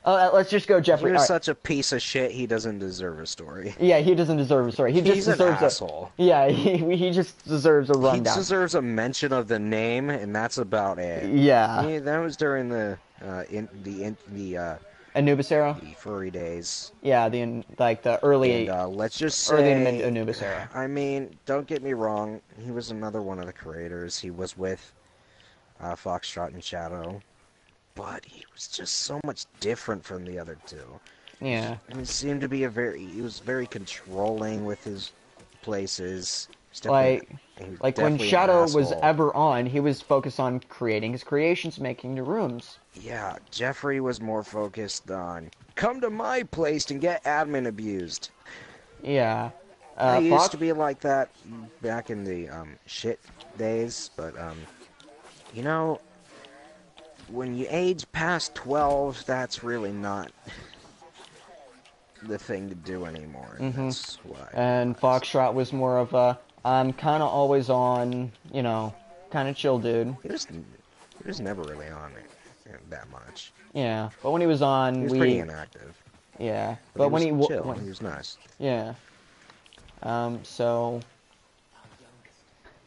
let's just go Jeffrey. You're such a piece of shit, he doesn't deserve a story. Yeah, he doesn't deserve a story. He just deserves an asshole. Yeah, he just deserves a rundown. He deserves a mention of the name, and that's about it. Yeah. That was during the Anubis era? The furry days. Yeah, the early... And, let's just say... Early mid Anubis era. I mean, don't get me wrong, he was another one of the creators. He was with Foxtrot and Shadow. but he was just so much different from the other two. Yeah. He seemed to be he was very controlling with his places. Like when definitely an Shadow was asshole. ever on, he was focused on creating his creations, making new rooms. Yeah, Jeffrey was more focused on, come to my place and get admin abused. Yeah. I used Fox to be like that back in the shit days, but you know, when you age past 12, that's really not the thing to do anymore. And that's why. And Foxtrot was more of a, I'm kind of always on, you know, kind of chill dude. He was never really on it that much. Yeah, but when he was on, He was pretty inactive. Yeah, but when he was nice. Yeah. So.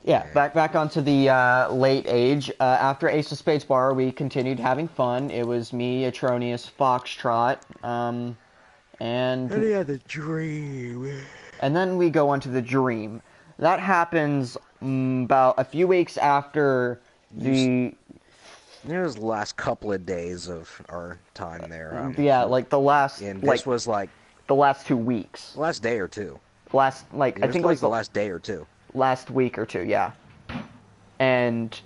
Yeah, back onto the late age. After Ace of Spades Bar, we continued having fun. It was me, Atronius, Foxtrot, and he had the dream. And then we go on to the dream. That happens about a few weeks after the... It was the last couple of days of our time there. Yeah, like the last... And this was like... The last 2 weeks. The last day or two. I think it was the last day or two. Last week or two, yeah. And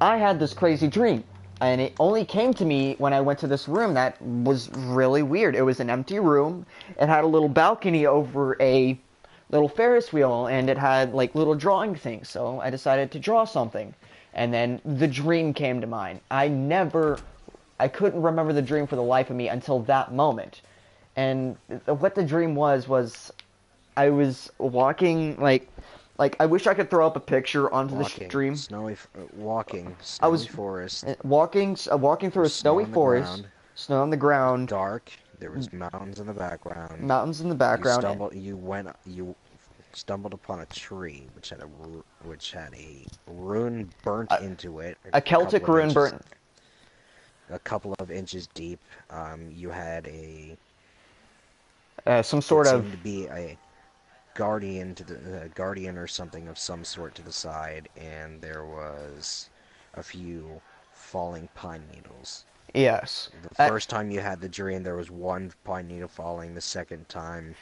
I had this crazy dream. And it only came to me when I went to this room that was really weird. It was an empty room. It had a little balcony over a little Ferris wheel, and it had like little drawing things. So I decided to draw something. And then the dream came to mind. I couldn't remember the dream for the life of me until that moment. And what the dream was I was walking, like I wish I could throw up a picture onto the stream. Walking, I was forest. Walking through a snowy forest. Snow on the ground. Dark. There was mountains in the background. Mountains in the background. You stumbled upon a tree which had a rune burnt into it. A Celtic rune burnt. A couple of inches deep. You had some sort of... seemed to be a guardian or something of some sort to the side, and there was a few falling pine needles. Yes. The first time you had the dream, there was one pine needle falling. The second time,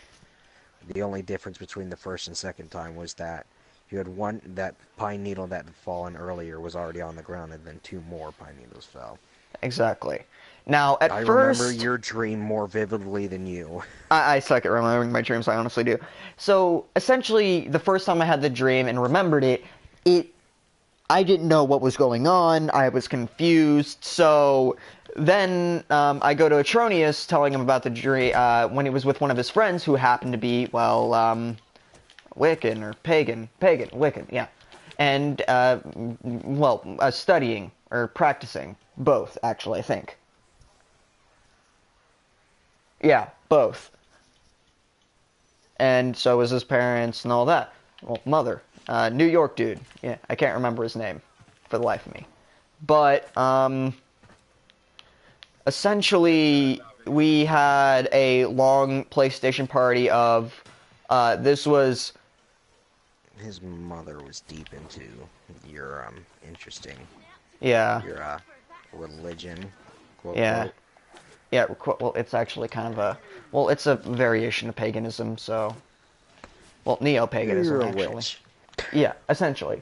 the only difference between the first and second time was that you had that pine needle that had fallen earlier was already on the ground, and then 2 more pine needles fell. Exactly. Now, I remember your dream more vividly than you. I suck at remembering my dreams, I honestly do. So, essentially, the first time I had the dream and remembered it, I didn't know what was going on, I was confused, so then I go to Atronius telling him about the dream when he was with one of his friends who happened to be, well, Wiccan, or Wiccan, yeah. And, studying, or practicing, both, actually, I think. Yeah, both. And so was his parents and all that. Well, mother. New York dude. Yeah, I can't remember his name for the life of me. But, essentially, we had a long PlayStation party of, this was... His mother was deep into your, interesting... Yeah. Your, religion, quote, yeah. quote. Yeah, well, it's actually kind of a... Well, it's a variation of paganism, so... Well, neo-paganism, You're a actually. witch. Yeah, essentially.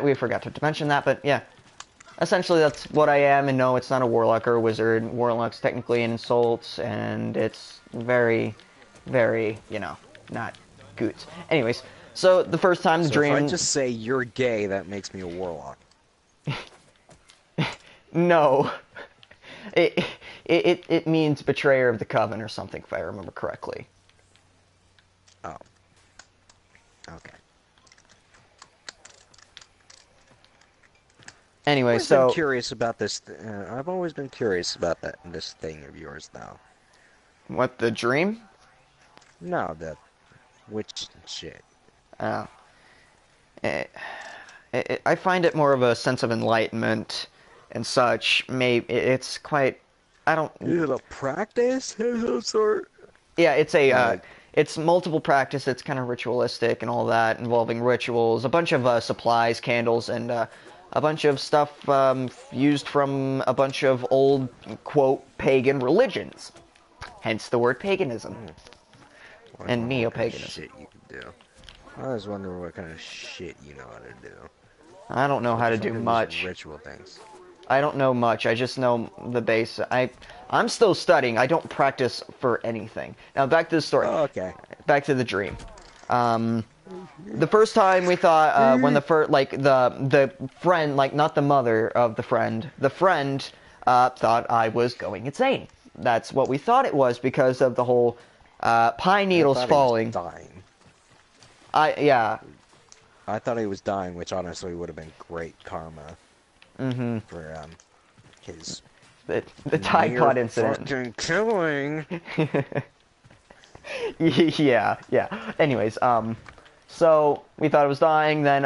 We forgot to mention that, but yeah. Essentially, that's what I am, and no, it's not a warlock or a wizard. Warlock's technically an insult, and it's very, very, not good. Anyways, so the first time the dream... if I just say you're gay, that makes me a warlock. No. It means betrayer of the coven or something, if I remember correctly. Oh. Okay. Anyway, I've been curious about this. I've always been curious about this thing of yours, though. What, the dream? No, the witch shit. Oh. I find it more of a sense of enlightenment and such. Maybe it's quite... I don't... Is it a practice of some sort? Yeah, it's it's multiple practice. It's kind of ritualistic and all that, involving rituals, a bunch of supplies, candles, and a bunch of stuff used from a bunch of old, quote, pagan religions. Hence the word paganism. And neo-paganism. Shit you can do. I always wonder what kind of shit you know how to do. I don't know how to do much. Ritual things. I don't know much. I just know the base. I'm still studying. I don't practice for anything. Now back to the story. Oh, okay. Back to the dream. The first time we thought when the friend, like not the mother of the friend thought I was going insane. That's what we thought it was because of the whole pine needles falling. Dying. Yeah. I thought he was dying, which honestly would have been great karma. Mm-hmm. For his the Tide Pod incident. Fucking killing. Yeah. Anyways, so we thought it was dying. Then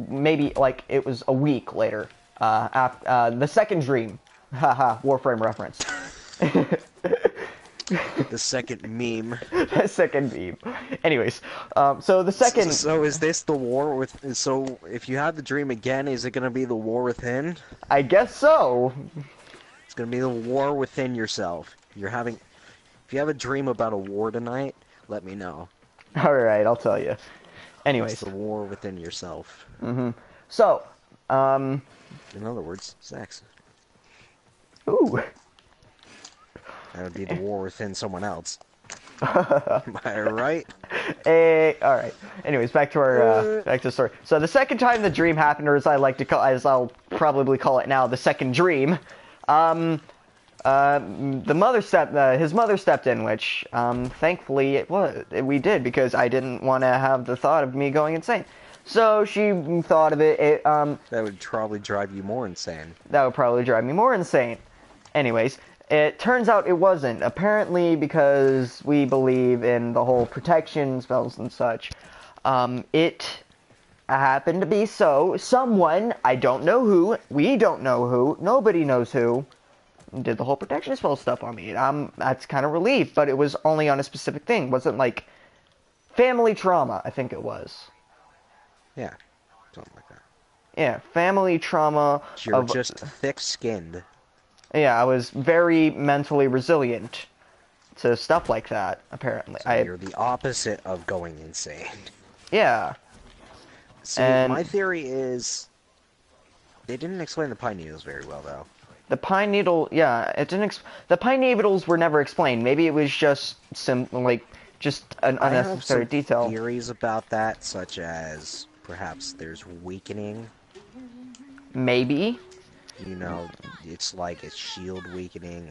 maybe like it was a week later. After the second dream. Haha, Warframe reference. The second meme. The second meme. Anyways, so the second. So is this the war with? So if you have the dream again, is it gonna be the war within? I guess so. It's gonna be the war within yourself. If you have a dream about a war tonight, let me know. All right, I'll tell you. Anyways, it's the war within yourself. Mm-hmm. So, in other words, sex. Ooh. That would be the war within someone else. Am I right? All right. Anyways, back to the story. So the second time the dream happened, or as I'll probably call it now, the second dream. His mother stepped in, which thankfully we did because I didn't want to have the thought of me going insane. So she thought of it. That would probably drive you more insane. That would probably drive me more insane. Anyways. It turns out it wasn't. Apparently, because we believe in the whole protection spells and such, it happened to be so. Someone, I don't know who, we don't know who, nobody knows who, did the whole protection spell stuff on me. That's kind of relieved, but it was only on a specific thing. It wasn't like family trauma, I think it was. Yeah, something like that. Yeah, family trauma. You're just thick-skinned. Yeah, I was very mentally resilient to stuff like that, apparently. So you're the opposite of going insane. Yeah. See, my theory is... They didn't explain the pine needles very well, though. The pine needle... Yeah, it didn't... The pine needles were never explained. Maybe it was just just an unnecessary detail. I have some theories about that, such as perhaps there's weakening. Maybe. You know, it's like a shield weakening.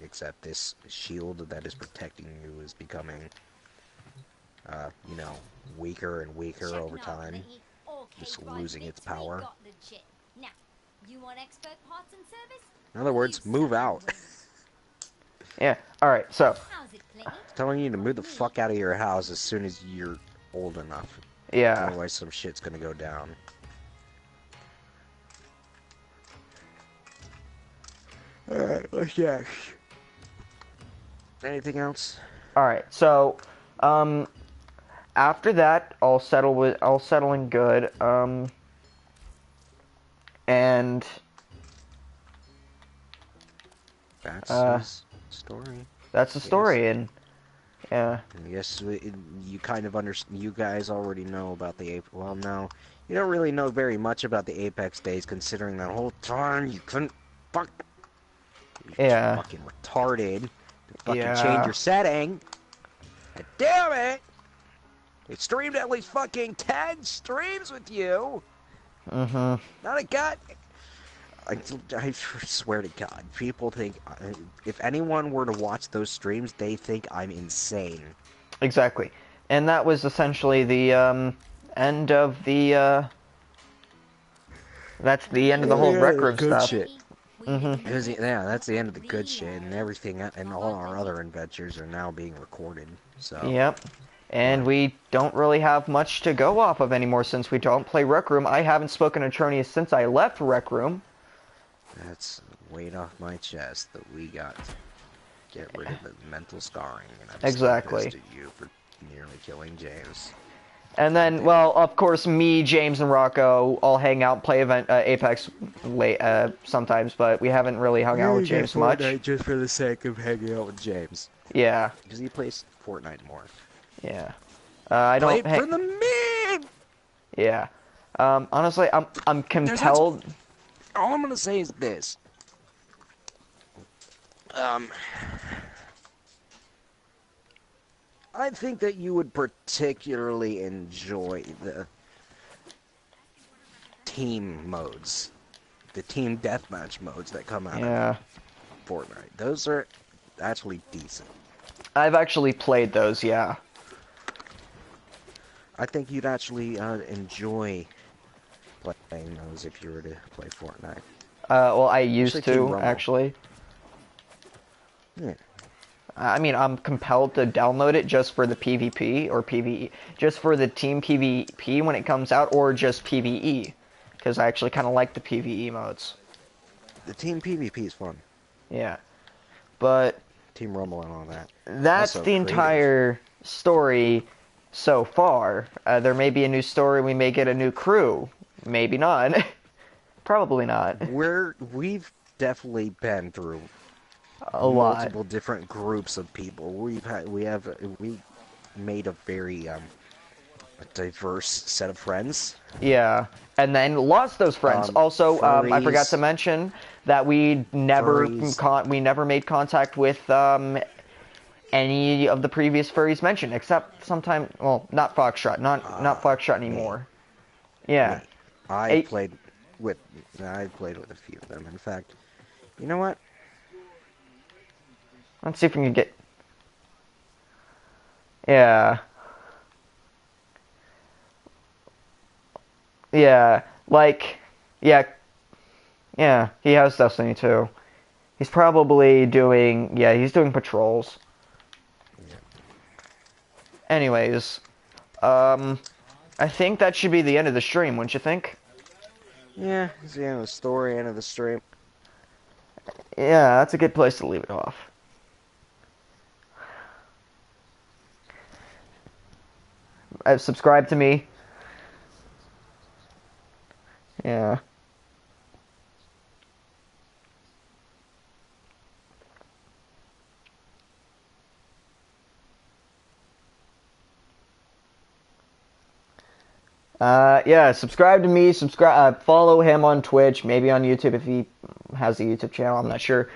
Except this shield that is protecting you is becoming, weaker and weaker over time, just losing its power. In other words, move out. Yeah. All right. So. I'm telling you to move the fuck out of your house as soon as you're old enough. Yeah. Otherwise, some shit's gonna go down. Alright, yes. Anything else? Alright, so, after that, all settling good, and... That's the story. That's the story, and... Yeah. I guess you kind of you guys already know about the Apex... Well, no. You don't really know very much about the Apex days, considering that whole time you couldn't... Yeah. Fucking retarded. Fucking change your setting. God damn it! We streamed at least fucking 10 streams with you. Mm-hmm. Not a god. I swear to God, people think if anyone were to watch those streams, they think I'm insane. Exactly, and that was essentially the end of the. That's the end of the whole Rec Room stuff. Shit. Mm-hmm. Yeah, that's the end of the good shit, and everything, and all our other adventures are now being recorded. So. Yep. And we don't really have much to go off of anymore since we don't play Rec Room. I haven't spoken to Tronius since I left Rec Room. That's weight off my chest that we got to get rid of the mental scarring. And I'm exactly. still pissed at you for nearly killing James. And then, well, of course, me, James, and Rocco all hang out, play Apex late sometimes, but we haven't really hung out with James much. Fortnite just for the sake of hanging out with James. Yeah. Because he plays Fortnite more. Yeah. I don't. Play for the meme. Yeah. Honestly, I'm compelled. All I'm gonna say is this. I think that you would particularly enjoy the team modes, the team deathmatch modes that come out of Fortnite. Those are actually decent. I've actually played those, yeah. I think you'd actually enjoy playing those if you were to play Fortnite. Well, I used to, actually. Yeah. I mean, I'm compelled to download it just for the PvP or PvE, just for the team PvP when it comes out, or just PvE, because I actually kind of like the PvE modes. The team PvP is fun. Yeah, but Team Rumble and all that. That's Also the entire story so far. There may be a new story. We may get a new crew. Maybe not. Probably not. We've definitely been through multiple different groups of people. We made a very diverse set of friends. Yeah, and then lost those friends. Also, I forgot to mention that we never made contact with any of the previous furries mentioned, except sometime. Well, not Foxtrot, not Foxtrot anymore. Me. Yeah, I played with a few of them. In fact, you know what? Let's see if we can get. Yeah. Yeah, like, yeah, he has Destiny too. He's probably doing, he's doing patrols. Yeah. Anyways, I think that should be the end of the stream, wouldn't you think? Yeah, it's the end of the story, end of the stream. Yeah, that's a good place to leave it off. Subscribe to me. Yeah. Yeah, subscribe to me, follow him on Twitch, maybe on YouTube if he has a YouTube channel, I'm not sure.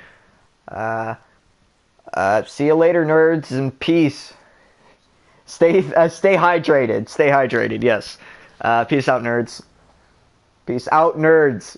See you later, nerds, and peace. Stay hydrated, yes. Peace out, nerds. Peace out, nerds.